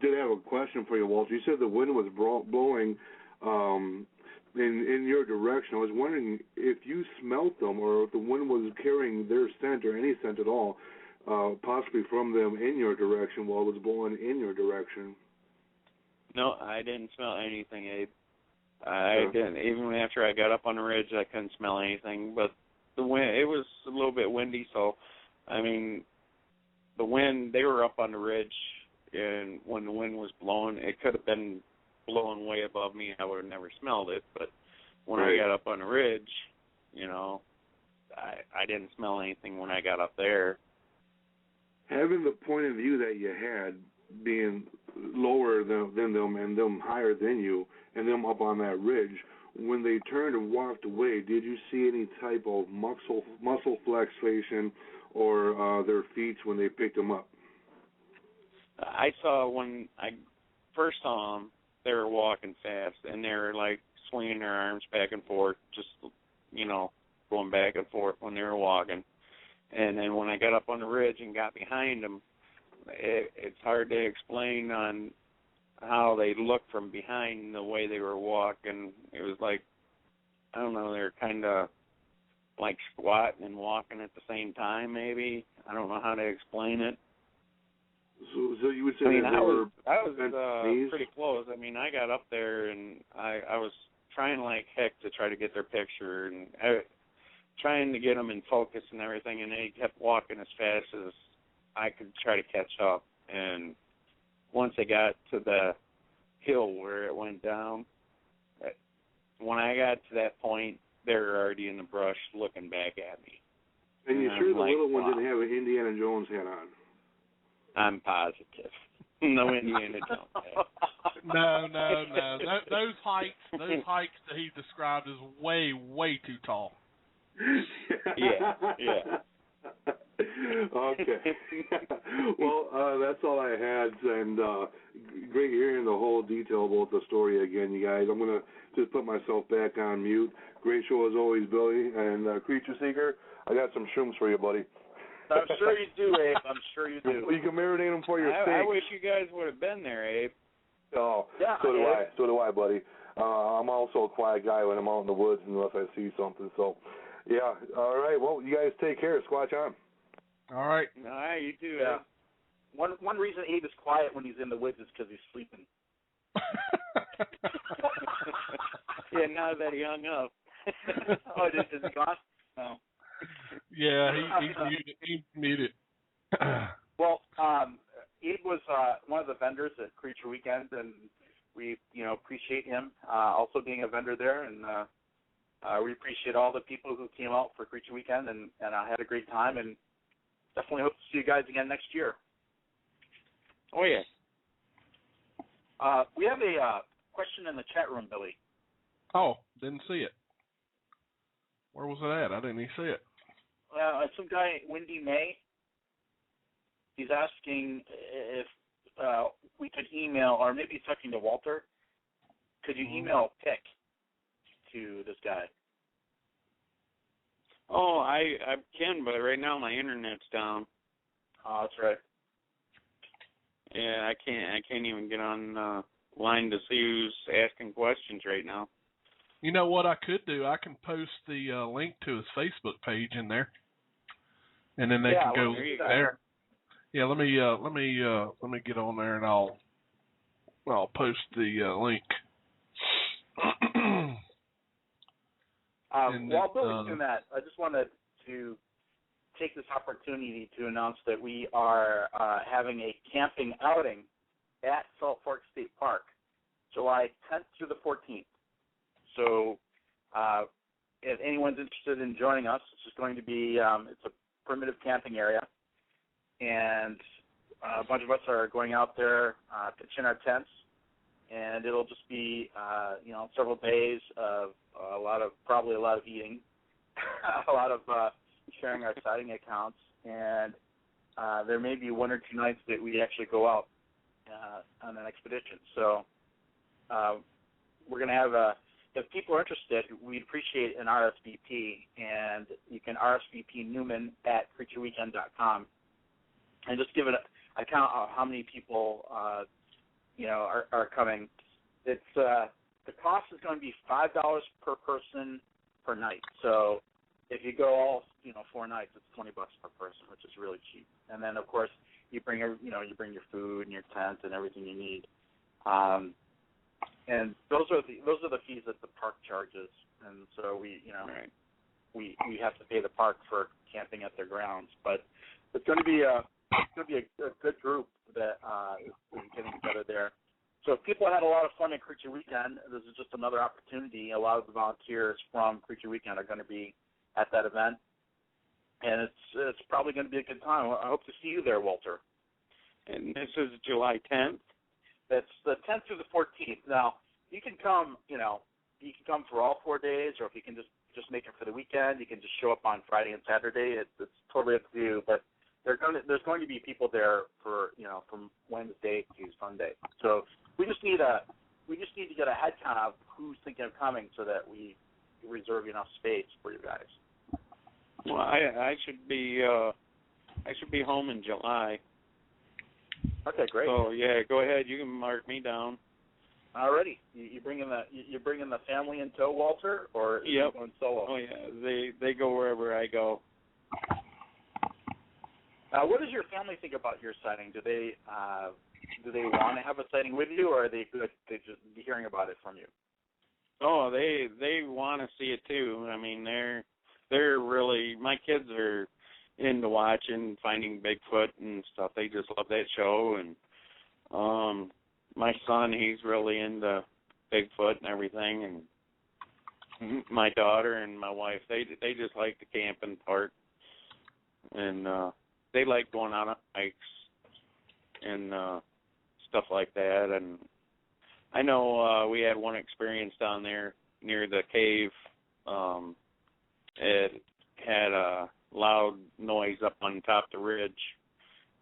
Did have a question for you, Walter. You said the wind was blowing in your direction. I was wondering if you smelt them or if the wind was carrying their scent or any scent at all, possibly from them in your direction while it was blowing in your direction. No, I didn't smell anything, Abe. I didn't. Even after I got up on the ridge, I couldn't smell anything. But the wind, it was a little bit windy, so, I mean, the wind, they were up on the ridge, and when the wind was blowing, it could have been blowing way above me. I would have never smelled it. But when I got up on the ridge, I didn't smell anything when I got up there. Having the point of view that you had, being lower than them and them higher than you, and them up on that ridge, when they turned and walked away, did you see any type of muscle flexation or their feet when they picked them up? I saw when I first saw them, they were walking fast, and they were like swinging their arms back and forth, just, going back and forth when they were walking. And then when I got up on the ridge and got behind them, it's hard to explain on how they looked from behind the way they were walking. It was like, I don't know, they were kind of like squatting and walking at the same time, maybe. I don't know how to explain it. So you would say I was pretty close. I mean, I got up there and I was trying like heck to try to get their picture and trying to get them in focus and everything, and they kept walking as fast as I could try to catch up. And once I got to the hill where it went down, when I got to that point, they were already in the brush looking back at me. And you're sure the little one didn't have an Indiana Jones hat on? I'm positive. No Indiana Jones hat. No. Those heights that he described is way, way too tall. Yeah. Okay. Well, that's all I had, and great hearing the whole detail about the story again, you guys. I'm going to just put myself back on mute. Great show as always, Billy. And Creature Seeker, I got some shrooms for you, buddy. I'm sure you do, Abe. I'm sure you do. You can marinate them for your steak. I wish you guys would have been there, Abe. Oh, yeah, so do I, buddy. I'm also a quiet guy when I'm out in the woods unless I see something. So, yeah. All right. Well, you guys take care. Squatch on. All right. All right, you too. Yeah. One reason Abe is quiet when he's in the woods is because he's sleeping. Yeah, now that he hung up. Oh, is he gone? No. Yeah, he's muted. Well, was one of the vendors at Creature Weekend, and we, appreciate him also being a vendor there, and we appreciate all the people who came out for Creature Weekend, and I had a great time, and definitely hope to see you guys again next year. Oh, yeah. We have a question in the chat room, Billy. Oh, didn't see it. Where was it at? I didn't even see it. Some guy, Wendy May, he's asking if we could email, or maybe he's talking to Walter. Could you email a pic to this guy? Oh, I can, but right now my internet's down. Oh, that's right. Yeah, I can't even get on line to see who's asking questions right now. You know what I could do? I can post the link to his Facebook page in there, and then they can go there. Yeah, let me get on there, and I'll post the link. While Billy's doing that, I just wanted to take this opportunity to announce that we are having a camping outing at Salt Fork State Park, July 10th through the 14th. So if anyone's interested in joining us, it's just going to be, it's a primitive camping area, and a bunch of us are going out there, pitching our tents, and it'll just be, several days of probably a lot of eating, a lot of sharing our sighting accounts, and there may be one or two nights that we actually go out on an expedition. So we're going to have if people are interested, we'd appreciate an RSVP, and you can RSVP Newman at creatureweekend.com, and just give it a count of how many people are coming. It's the cost is going to be $5 per person per night. So if you go all 4 nights, it's $20 per person, which is really cheap. And then of course you bring your food and your tent and everything you need. And those are the fees that the park charges. And so we have to pay the park for camping at their grounds. But it's going to be a good group that is getting together there. So if people had a lot of fun at Creature Weekend, this is just another opportunity. A lot of the volunteers from Creature Weekend are going to be at that event, and it's probably going to be a good time. I hope to see you there, Walter. And this is July 10th? That's the 10th through the 14th. Now, you can come, you can come for all 4 days, or if you can just make it for the weekend, you can just show up on Friday and Saturday. It's totally up to you, but there's going to be people there for, from Wednesday to Sunday. So we just need to get a head count of who's thinking of coming so that we reserve enough space for you guys. Well, I should be home in July. Okay, great. So yeah, go ahead. You can mark me down. Alrighty. You bringing the family in tow, Walter, or are you going solo? Oh yeah, they go wherever I go. What does your family think about your sighting? Do they want to have a sighting with you, or are they just hearing about it from you? Oh, they want to see it too. I mean, they're really, my kids are into watching Finding Bigfoot and stuff. They just love that show, and my son, he's really into Bigfoot and everything, and my daughter and my wife, they just like to camp in the park, and they like going on hikes and stuff like that. And I know we had one experience down there near the cave. It had a loud noise up on top of the ridge,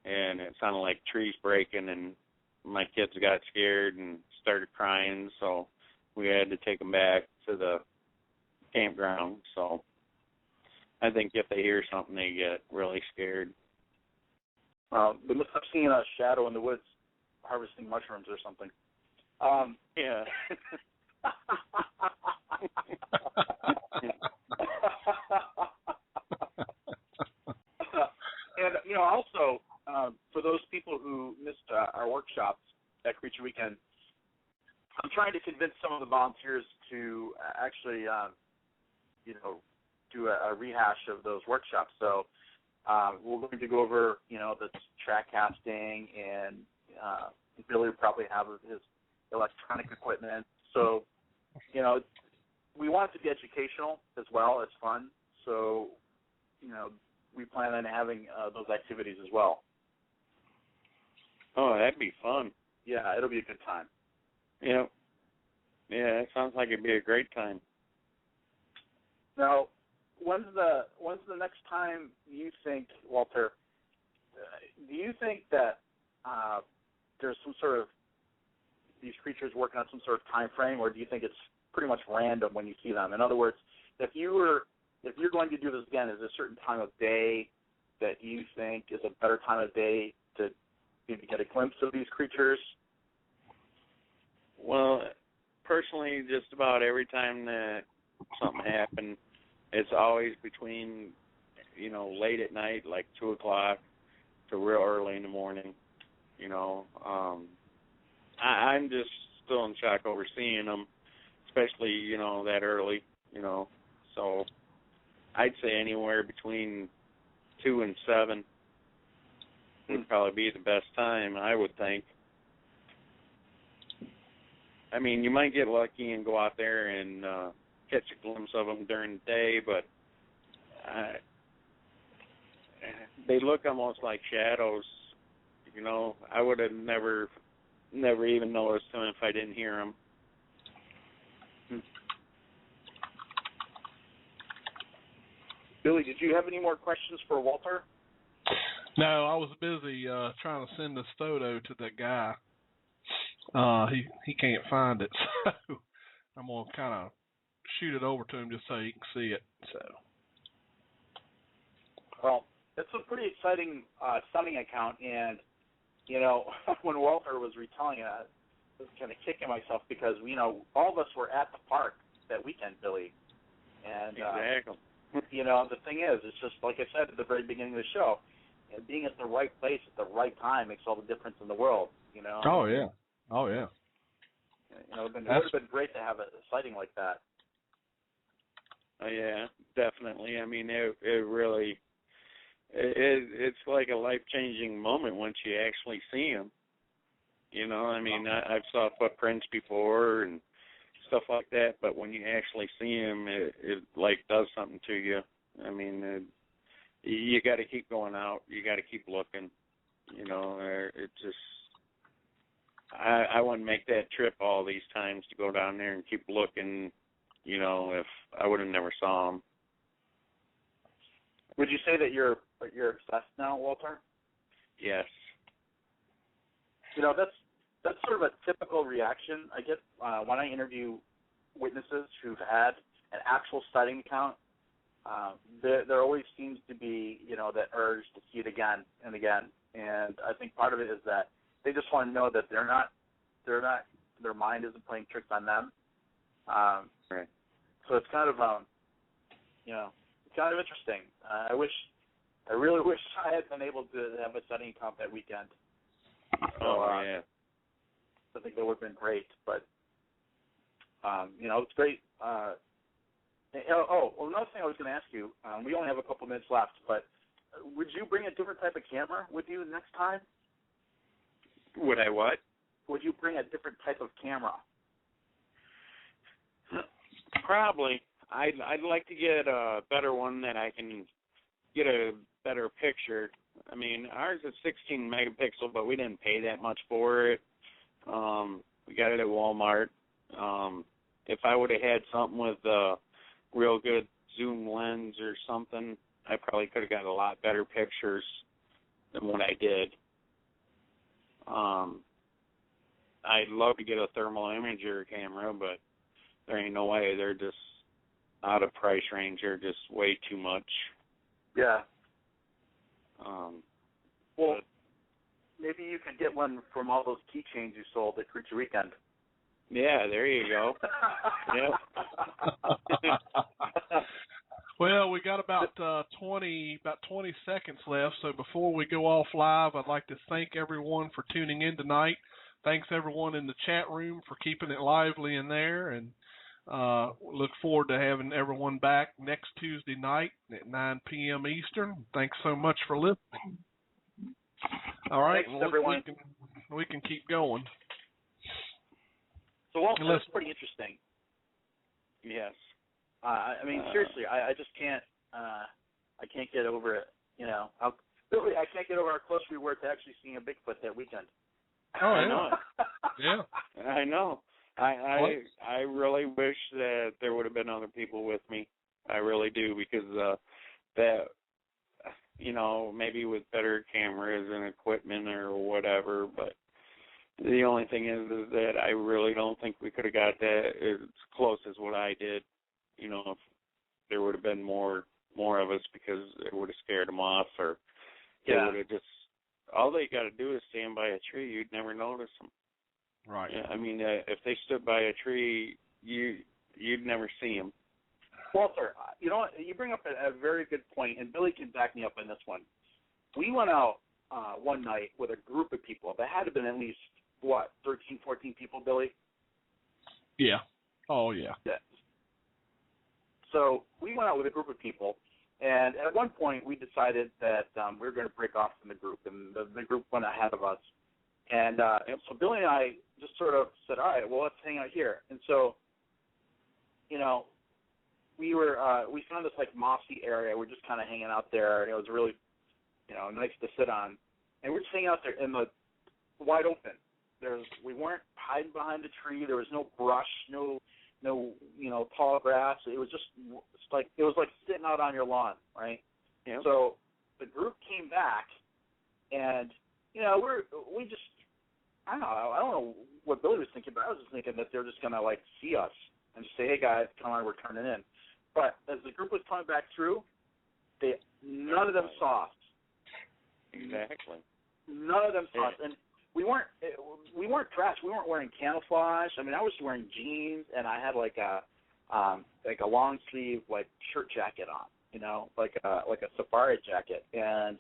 and it sounded like trees breaking, and my kids got scared and started crying, so we had to take them back to the campground. So I think if they hear something, they get really scared. They must have seen a shadow in the woods harvesting mushrooms or something. Yeah. And, also, for those people who missed our workshops at Creature Weekend, I'm trying to convince some of the volunteers to actually, do a rehash of those workshops. So we're going to go over, the track casting and Billy would probably have his electronic equipment. So, you know, we want it to be educational as well as fun. So, you know, we plan on having those activities as well. Oh, that'd be fun. Yeah, it'll be a good time. Yeah. Yeah, it sounds like it'd be a great time. Now, when's the next time you think, Walter? Do you think that there's some sort of these creatures working on some sort of time frame, or do you think it's pretty much random when you see them? In other words, if you're going to do this again, is there a certain time of day that you think is a better time of day to maybe get a glimpse of these creatures? Well, personally, just about every time that something happened, it's always between, you know, late at night, like 2 o'clock, to real early in the morning. You know, I'm just still in shock over seeing them, especially, you know, that early, you know. So I'd say anywhere between 2 and 7 would probably be the best time, I would think. I mean, you might get lucky and go out there and catch a glimpse of them during the day, but they look almost like shadows. You know, I would have never even noticed them if I didn't hear them. Billy, did you have any more questions for Walter? No, I was busy trying to send this photo to that guy. He can't find it, so I'm going to kind of shoot it over to him just so he can see it. So, well, it's a pretty exciting stunning account, and you know, when Walter was retelling it, I was kind of kicking myself because you know all of us were at the park that weekend, Billy, and exactly. You know, the thing is, it's just like I said at the very beginning of the show, and being at the right place at the right time makes all the difference in the world. You know. Oh yeah. Oh yeah. You know, it would have been great to have a sighting like that. Yeah, definitely. I mean, it really, it's like a life-changing moment once you actually see them. You know, I mean, I've saw footprints before and stuff like that, but when you actually see them, it like does something to you. I mean, you got to keep going out. You got to keep looking. You know, it just. I wouldn't make that trip all these times to go down there and keep looking, you know, if I would have never saw them. Would you say that you're obsessed now, Walter? Yes. You know, that's sort of a typical reaction I get when I interview witnesses who've had an actual sighting account. There always seems to be, you know, that urge to see it again and again. And I think part of it is that they just want to know that they're not, their mind isn't playing tricks on them. Right. So it's kind of, you know, it's kind of interesting. I really wish I had been able to have a sighting account that weekend. So, yeah. I think that would have been great, but, you know, it's great. Well, another thing I was going to ask you, we only have a couple minutes left, but would you bring a different type of camera with you next time? Would I what? Would you bring a different type of camera? Probably. I'd like to get a better one that I can get a better picture. I mean, ours is 16 megapixel, but we didn't pay that much for it. We got it at Walmart. If I would have had something with a real good zoom lens or something, I probably could have got a lot better pictures than what I did. I'd love to get a thermal imager camera, but there ain't no way. They're just out of price range. They're just way too much. Yeah. Well, maybe you could get one from all those keychains you sold at Creature Weekend. Yeah, there you go. Yep. Well, we got about 20 seconds left. So before we go off live, I'd like to thank everyone for tuning in tonight. Thanks everyone in the chat room for keeping it lively in there, and look forward to having everyone back next Tuesday night at 9 p.m. Eastern. Thanks so much for listening. All right, thanks everyone. we can keep going. So, Walter, that's pretty interesting. Yes. I mean, seriously, I just can't. I can't get over it. You know, Billy, I can't get over how close we were to actually seeing a Bigfoot that weekend. Oh, I know it. Yeah. I know. I really wish that there would have been other people with me. I really do, because that, you know, maybe with better cameras and equipment or whatever, but the only thing is that I really don't think we could have got that as close as what I did. You know, if there would have been more of us, because it would have scared them off, or they would have just, all they got to do is stand by a tree. You'd never notice them. Right. I mean, if they stood by a tree, you'd never see them. Walter, you know what? You bring up a very good point, and Billy can back me up on this one. We went out one night with a group of people. There had to have been at least, 13, 14 people, Billy? Yeah. Oh, yeah. Yeah. So we went out with a group of people, and at one point we decided that we were going to break off from the group, and the group went ahead of us. And so Billy and I just sort of said, all right, well, let's hang out here. And so, you know, we found this, like, mossy area. We're just kind of hanging out there, and it was really, you know, nice to sit on. And we're just hanging out there in the wide open. We weren't hiding behind a tree. There was no brush, no, you know, tall grass. It was just like sitting out on your lawn, right? Yeah. So the group came back, and you know, we just, I don't know what Billy was thinking, but I was just thinking that they're just gonna, like, see us and just say, hey guys, come on, we're turning in. But as the group was coming back through, none of them saw us. Exactly. None of them saw us, and we weren't dressed. We weren't wearing camouflage. I mean, I was wearing jeans, and I had like a long sleeve, like, shirt jacket on, you know, like a safari jacket, and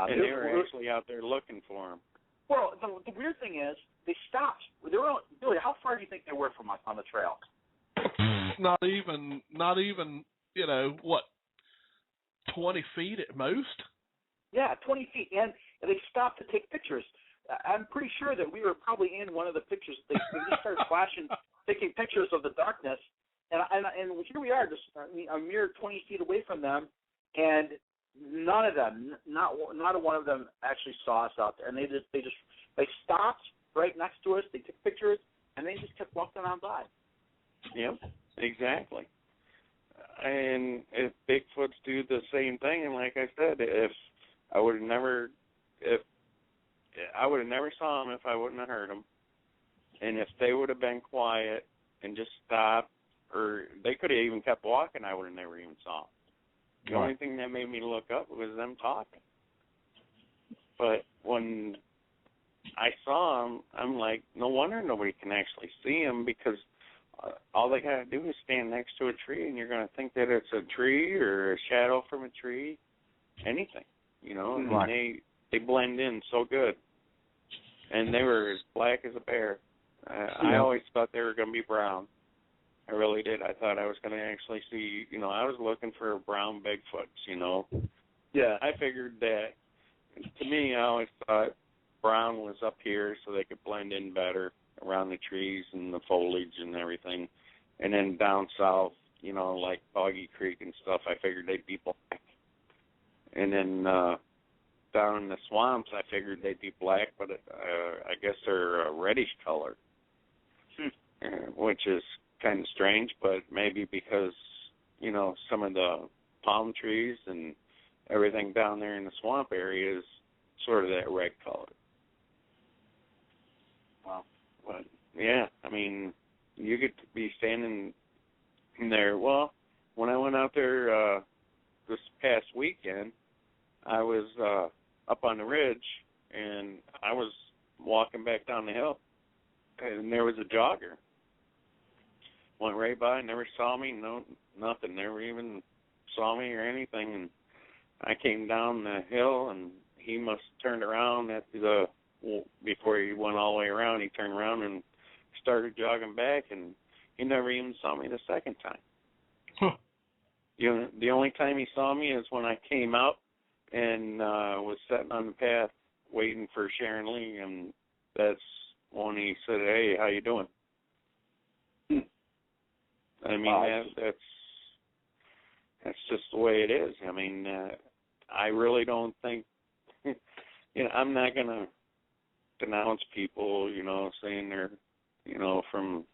they were actually out there looking for him. Well, the weird thing is, they stopped. Billy, how far do you think they were from us on the trail? Not even, you know, 20 feet at most? Yeah, 20 feet. And they stopped to take pictures. I'm pretty sure that we were probably in one of the pictures. They just started flashing, taking pictures of the darkness. And here we are, just a mere 20 feet away from them, and none of them, not one of them actually saw us out there. And they stopped right next to us. They took pictures, and they just kept walking on by. Yep, exactly. And if Bigfoots do the same thing, and like I said, if I would have never saw them if I wouldn't have heard them, and if they would have been quiet and just stopped, or they could have even kept walking, I would have never even saw them. The only thing that made me look up was them talking. But when I saw them, I'm like, no wonder nobody can actually see them, because all they got to do is stand next to a tree, and you're going to think that it's a tree or a shadow from a tree, anything, you know. Right. And they blend in so good. And they were as black as a bear. I always thought they were going to be brown. I really did. I thought I was going to actually see, you know, I was looking for brown Bigfoots, you know. Yeah. I figured that, to me, I always thought brown was up here so they could blend in better around the trees and the foliage and everything. And then down south, you know, like Boggy Creek and stuff, I figured they'd be black. And then down in the swamps, I figured they'd be black, but I guess they're a reddish color, which is kind of strange, but maybe because, you know, some of the palm trees and everything down there in the swamp area is sort of that red color. Wow. But, yeah, I mean, you could be standing in there. Well, when I went out there this past weekend, I was up on the ridge, and I was walking back down the hill, and there was a jogger. Went right by, never saw me, no, nothing, never even saw me or anything. And I came down the hill, and he must have turned around before he went all the way around. He turned around and started jogging back, and he never even saw me the second time. Huh. You know, the only time he saw me is when I came out and was sitting on the path waiting for Sharon Lee and that's when he said, "Hey, how you doing?" I mean, that's just the way it is. I mean, I really don't think, I'm not going to denounce people, saying they're, from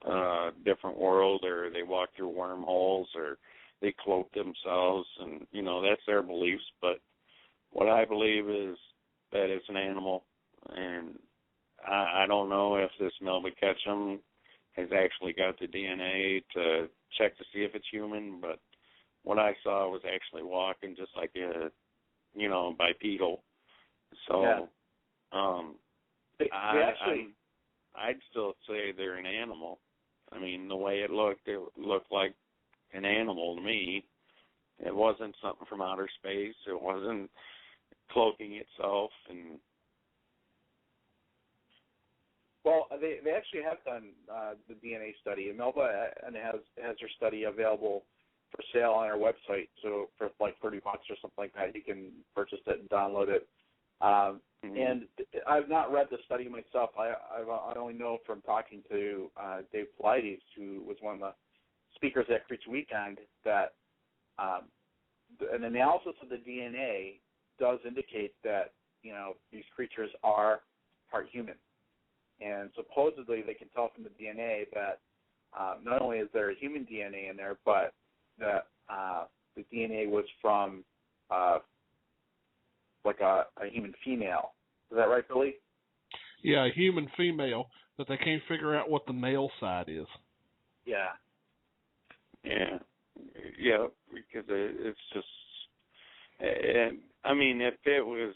a different world, or they walk through wormholes, or they cloak themselves, and, that's their beliefs. But what I believe is that it's an animal, and I don't know if this Melba Ketchum has actually got the DNA to check to see if it's human, but what I saw was actually walking just like a, bipedal. So, I'd still say they're an animal. I mean, the way it looked like an animal to me. It wasn't something from outer space. It wasn't cloaking itself. And well, they actually have done the DNA study, and Melba has her study available for sale on our website. So for like $30 or something like that, you can purchase it and download it. And I've not read the study myself. I only know from talking to Dave Pilates, who was one of the speakers at Creature Weekend, that an analysis of the DNA does indicate that these creatures are part human, and supposedly they can tell from the DNA that not only is there human DNA in there, but that the DNA was from like a human female. Is that right, Billy? Yeah, a human female, but they can't figure out what the male side is. Yeah. Yeah. Yeah, because it's just, and I mean, if it was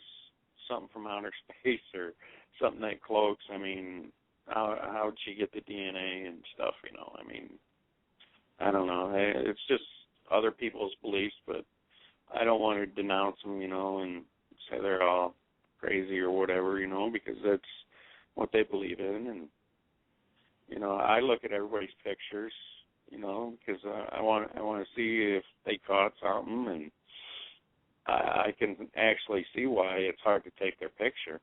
something from outer space or something that cloaks, I mean, how'd she get the DNA and stuff, I mean, I don't know. It's just other people's beliefs, but I don't want to denounce them, and say they're all crazy or whatever, because that's what they believe in. And, I look at everybody's pictures, because I want to see if they caught something, and I can actually see why it's hard to take their picture.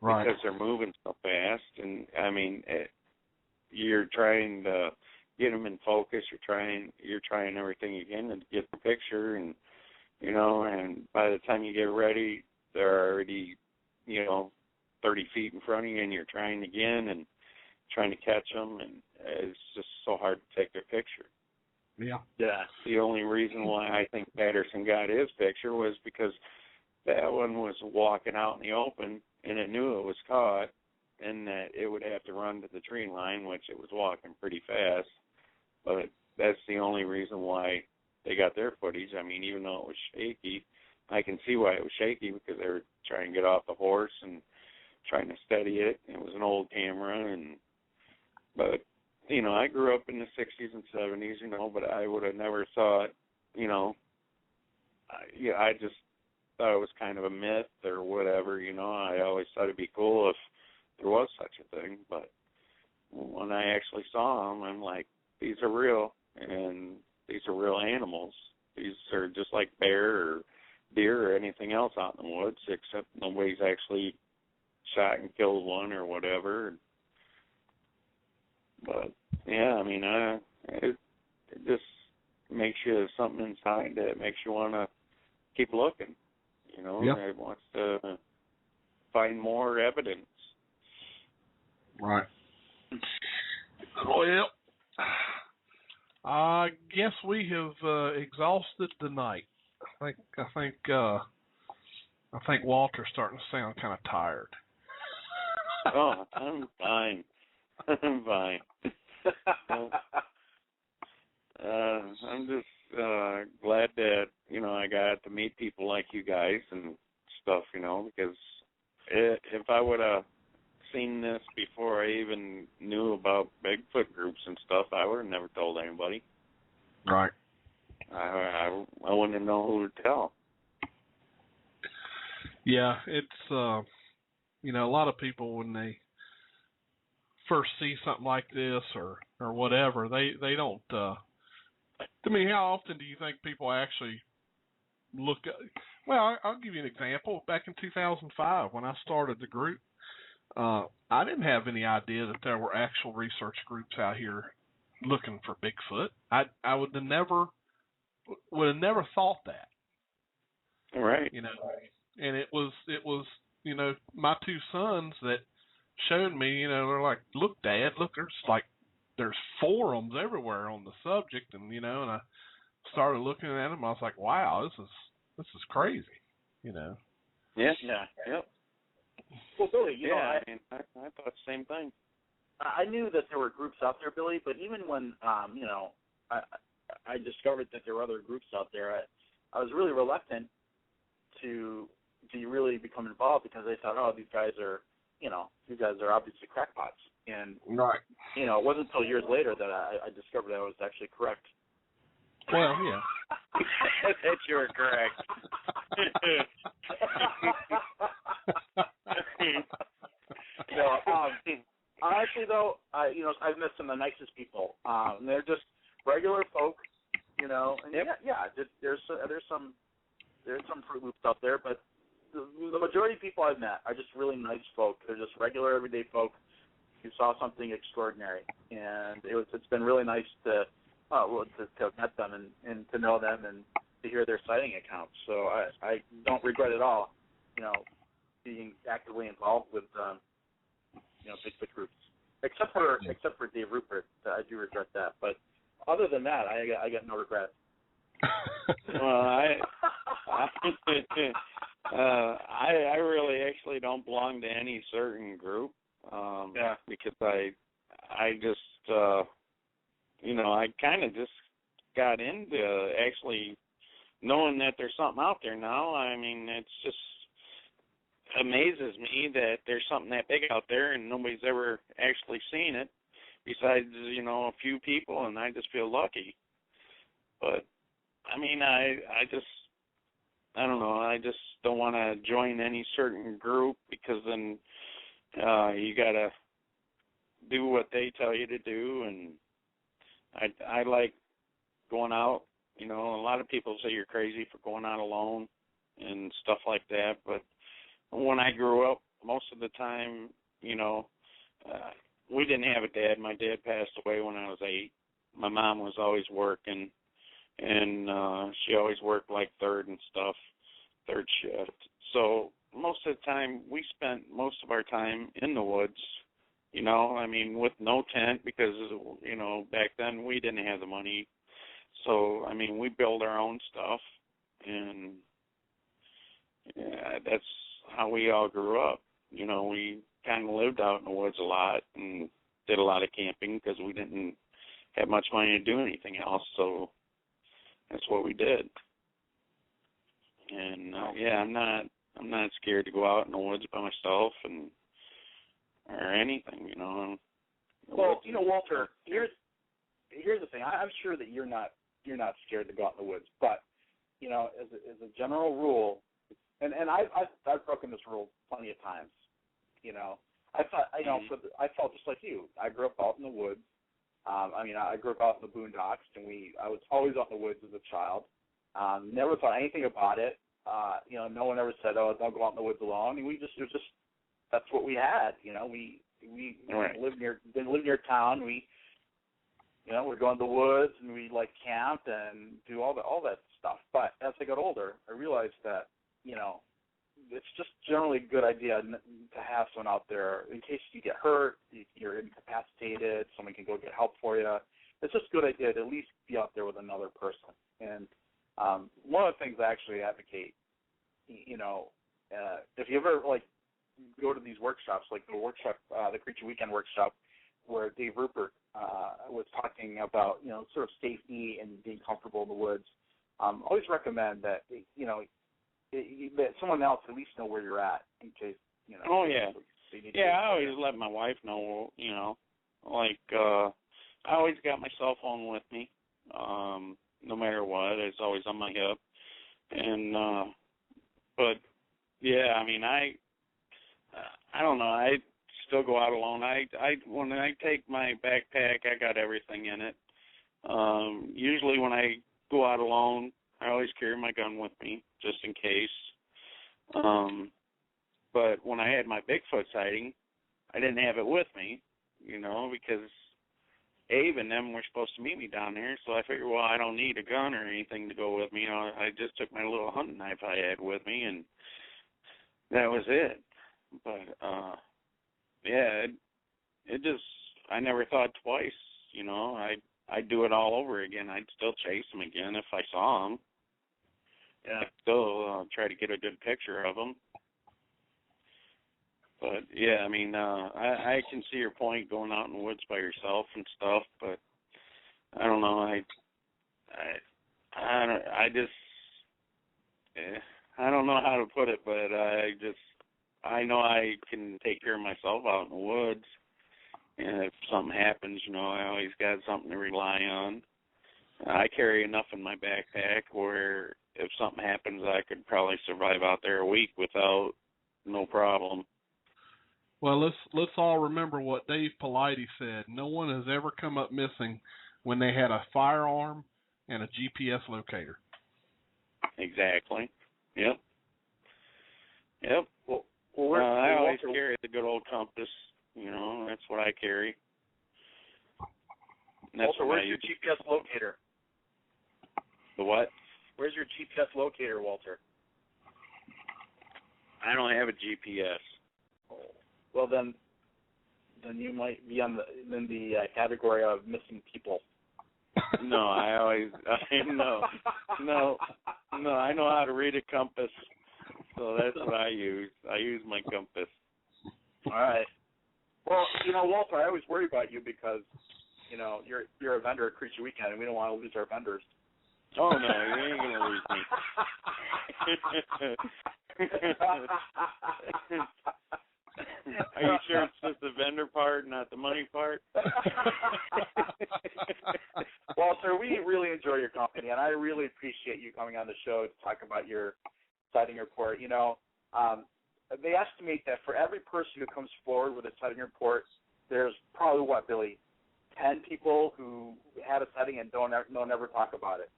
Right. Because they're moving so fast, and, I mean, you're trying to get them in focus, you're trying everything you can to get the picture, and and by the time you get ready, they're already, 30 feet in front of you, and you're trying again and trying to catch them, and it's just so hard to take their picture. Yeah. Yeah. The only reason why I think Patterson got his picture was because that one was walking out in the open, and it knew it was caught, and that it would have to run to the tree line, which it was walking pretty fast. But that's the only reason why they got their footage. I mean, even though it was shaky, I can see why it was shaky, because they were trying to get off the horse and trying to steady it. It was an old camera, but I grew up in the 60s and 70s, but I would have never thought, I just thought it was kind of a myth or whatever, I always thought it'd be cool if there was such a thing, but when I actually saw them, I'm like, these are real, and these are real animals. These are just like bear or deer or anything else out in the woods, except nobody's actually shot and killed one or whatever. But, yeah, I mean, it just makes you something inside that makes you want to keep looking, Yep. It wants to find more evidence. Right. Well, I guess we have exhausted the night. I think Walter's starting to sound kind of tired. Oh, I'm fine. I'm fine. I'm just glad that I got to meet people like you guys and stuff, because if I would have seen this before I even knew about Bigfoot groups and stuff, I would have never told anybody. Right. I wouldn't have known who to tell. Yeah, it's a lot of people, when they first see something like this or whatever, they don't. I mean, how often do you think people actually look at? Well, I'll give you an example. Back in 2005, when I started the group, I didn't have any idea that there were actual research groups out here looking for Bigfoot. I would have never thought that. Right. You know, and it was my two sons that showed me. They're like, "Look, Dad, look, there's forums everywhere on the subject," and and I started looking at them. I was like, "Wow, this is crazy," Yeah. Yep. Well, Billy, I thought the same thing. I knew that there were groups out there, Billy, but even when I discovered that there were other groups out there, I was really reluctant to really become involved because I thought, oh, these guys are obviously crackpots. And right. It wasn't until years later that I discovered I was actually correct. Well, yeah. That you were correct. Honestly, though, I've met some of the nicest people. They're just regular folk, And there's some Fruit Loops out there, but the majority of people I've met are just really nice folk. They're just regular, everyday folk who saw something extraordinary, and it's been really nice to have met them and to know them and to hear their sighting accounts. So I don't regret at all, being actively involved with Bigfoot groups, except for Dave Rupert. I do regret that, but other than that, I got no regrets. Well, I really actually don't belong to any certain group. Because I just I kind of just got into actually knowing that there's something out there now. I mean, it's just amazes me that there's something that big out there and nobody's ever actually seen it besides, a few people, and I just feel lucky. But, I mean, I don't know, I just don't want to join any certain group because then you got to do what they tell you to do, and I like going out. A lot of people say you're crazy for going out alone and stuff like that, but when I grew up, most of the time, we didn't have a dad. My dad passed away when I was 8. My mom was always working, and she always worked like third shift. So most of the time, we spent most of our time in the woods, with no tent because, back then we didn't have the money. So, we built our own stuff, and that's how we all grew up. We kind of lived out in the woods a lot and did a lot of camping because we didn't have much money to do anything else, so that's what we did. And, I'm not scared to go out in the woods by myself or anything, Well, Walter, here's the thing. I'm sure that you're not scared to go out in the woods, but as a general rule, and I've broken this rule plenty of times. I felt just like you. I grew up out in the woods. I grew up out in the boondocks, and I was always out in the woods as a child. Never thought anything about it. No one ever said, "Oh, don't go out in the woods alone." And that's what we had. We didn't live near town. We'd go in the woods and we camp and do all that stuff. But as I got older, I realized that it's just generally a good idea to have someone out there in case you get hurt, you're incapacitated, someone can go get help for you. It's just a good idea to at least be out there with another person. And one of the things I actually advocate, if you ever go to these workshops, like the Creature Weekend workshop, where Dave Rupert was talking about sort of safety and being comfortable in the woods, always recommend that that someone else at least know where you're at in case Oh yeah, I always let my wife know. I always got my cell phone with me, no matter what. It's always on my hip, and but yeah, I don't know. I still go out alone. When I take my backpack, I got everything in it. Usually when I go out alone, I always carry my gun with me just in case. But when I had my Bigfoot sighting, I didn't have it with me, because Abe and them were supposed to meet me down there, so I figured, well, I don't need a gun or anything to go with me. I just took my little hunting knife I had with me, and that was it. But, it just, I never thought twice, I'd do it all over again. I'd still chase them again if I saw them. Yeah, I'd still try to get a good picture of them. But, yeah, I mean, I can see your point going out in the woods by yourself and stuff, but I don't know. I don't know how to put it, but I know I can take care of myself out in the woods. And if something happens, I always got something to rely on. I carry enough in my backpack where if something happens, I could probably survive out there a week without no problem. Well, let's all remember what Dave Politi said. No one has ever come up missing when they had a firearm and a GPS locator. Exactly. Yep. Well, I always carry the good old compass. That's what I carry. Walter, where's your GPS locator? The what? Where's your GPS locator, Walter? I don't have a GPS. Well, then you might be in the category of missing people. No, no, I know how to read a compass, so that's what I use. I use my compass. All right. Well, Walter, I always worry about you because, you're a vendor at Creature Weekend, and we don't want to lose our vendors. Oh, no, you ain't going to lose me. Are you sure it's just the vendor part, not the money part? Walter, we really enjoy your company, and I really appreciate you coming on the show to talk about your sighting report. They estimate that for every person who comes forward with a sighting report, there's probably, Billy, 10 people who had a sighting and don't ever talk about it.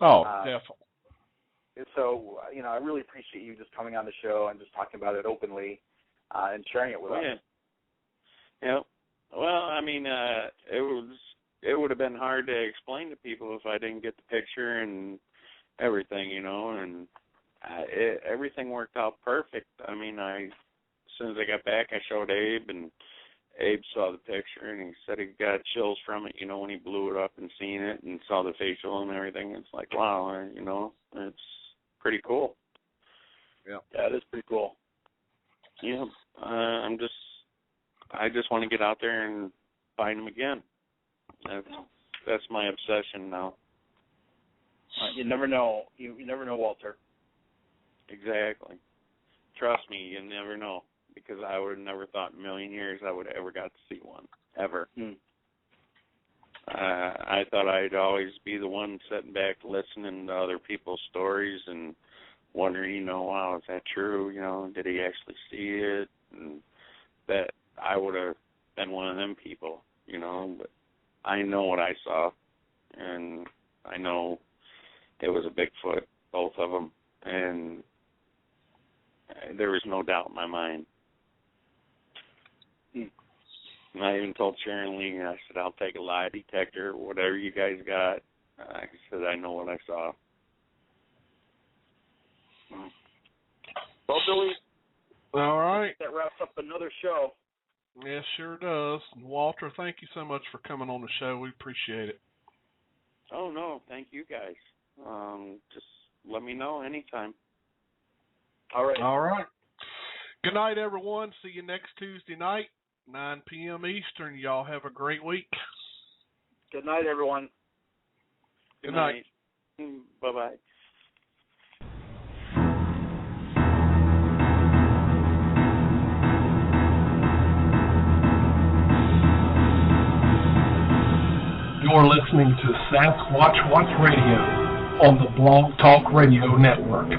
Oh, definitely. So, I really appreciate you just coming on the show and just talking about it openly and sharing it with us. Yeah. Well, I mean, it would have been hard to explain to people if I didn't get the picture and everything, and everything worked out perfect. I mean, as soon as I got back, I showed Abe, and Abe saw the picture, and he said he got chills from it, when he blew it up and seen it and saw the facial and everything. It's like, wow, it's pretty cool. Yeah, it is pretty cool. Yeah, I just want to get out there and find him again. That's my obsession now. You never know. You never know, Walter. Exactly. Trust me, you never know, because I would have never thought in a million years I would have ever got to see one, ever. I thought I'd always be the one sitting back listening to other people's stories and wondering, wow, is that true? Did he actually see it? And that I would have been one of them people, but I know what I saw, and I know it was a Bigfoot, both of them, and there was no doubt in my mind. And I even told Sharon Lee, I said, I'll take a lie detector, whatever you guys got. I said, I know what I saw. Well, Billy, all right. That wraps up another show. Yes, sure does. Walter, thank you so much for coming on the show. We appreciate it. Oh, no, thank you guys. Just let me know anytime. All right. Good night, everyone. See you next Tuesday night, 9 p.m. Eastern. Y'all have a great week. Good night, everyone. Good night. Bye-bye. You're listening to Sasquatch Watch Radio on the Blog Talk Radio Network.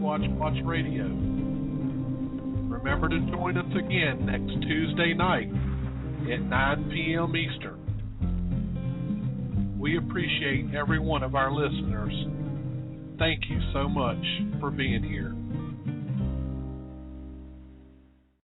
Sasquatch Watch Radio. Remember to join us again next Tuesday night at 9 p.m. Eastern. We appreciate every one of our listeners. Thank you so much for being here.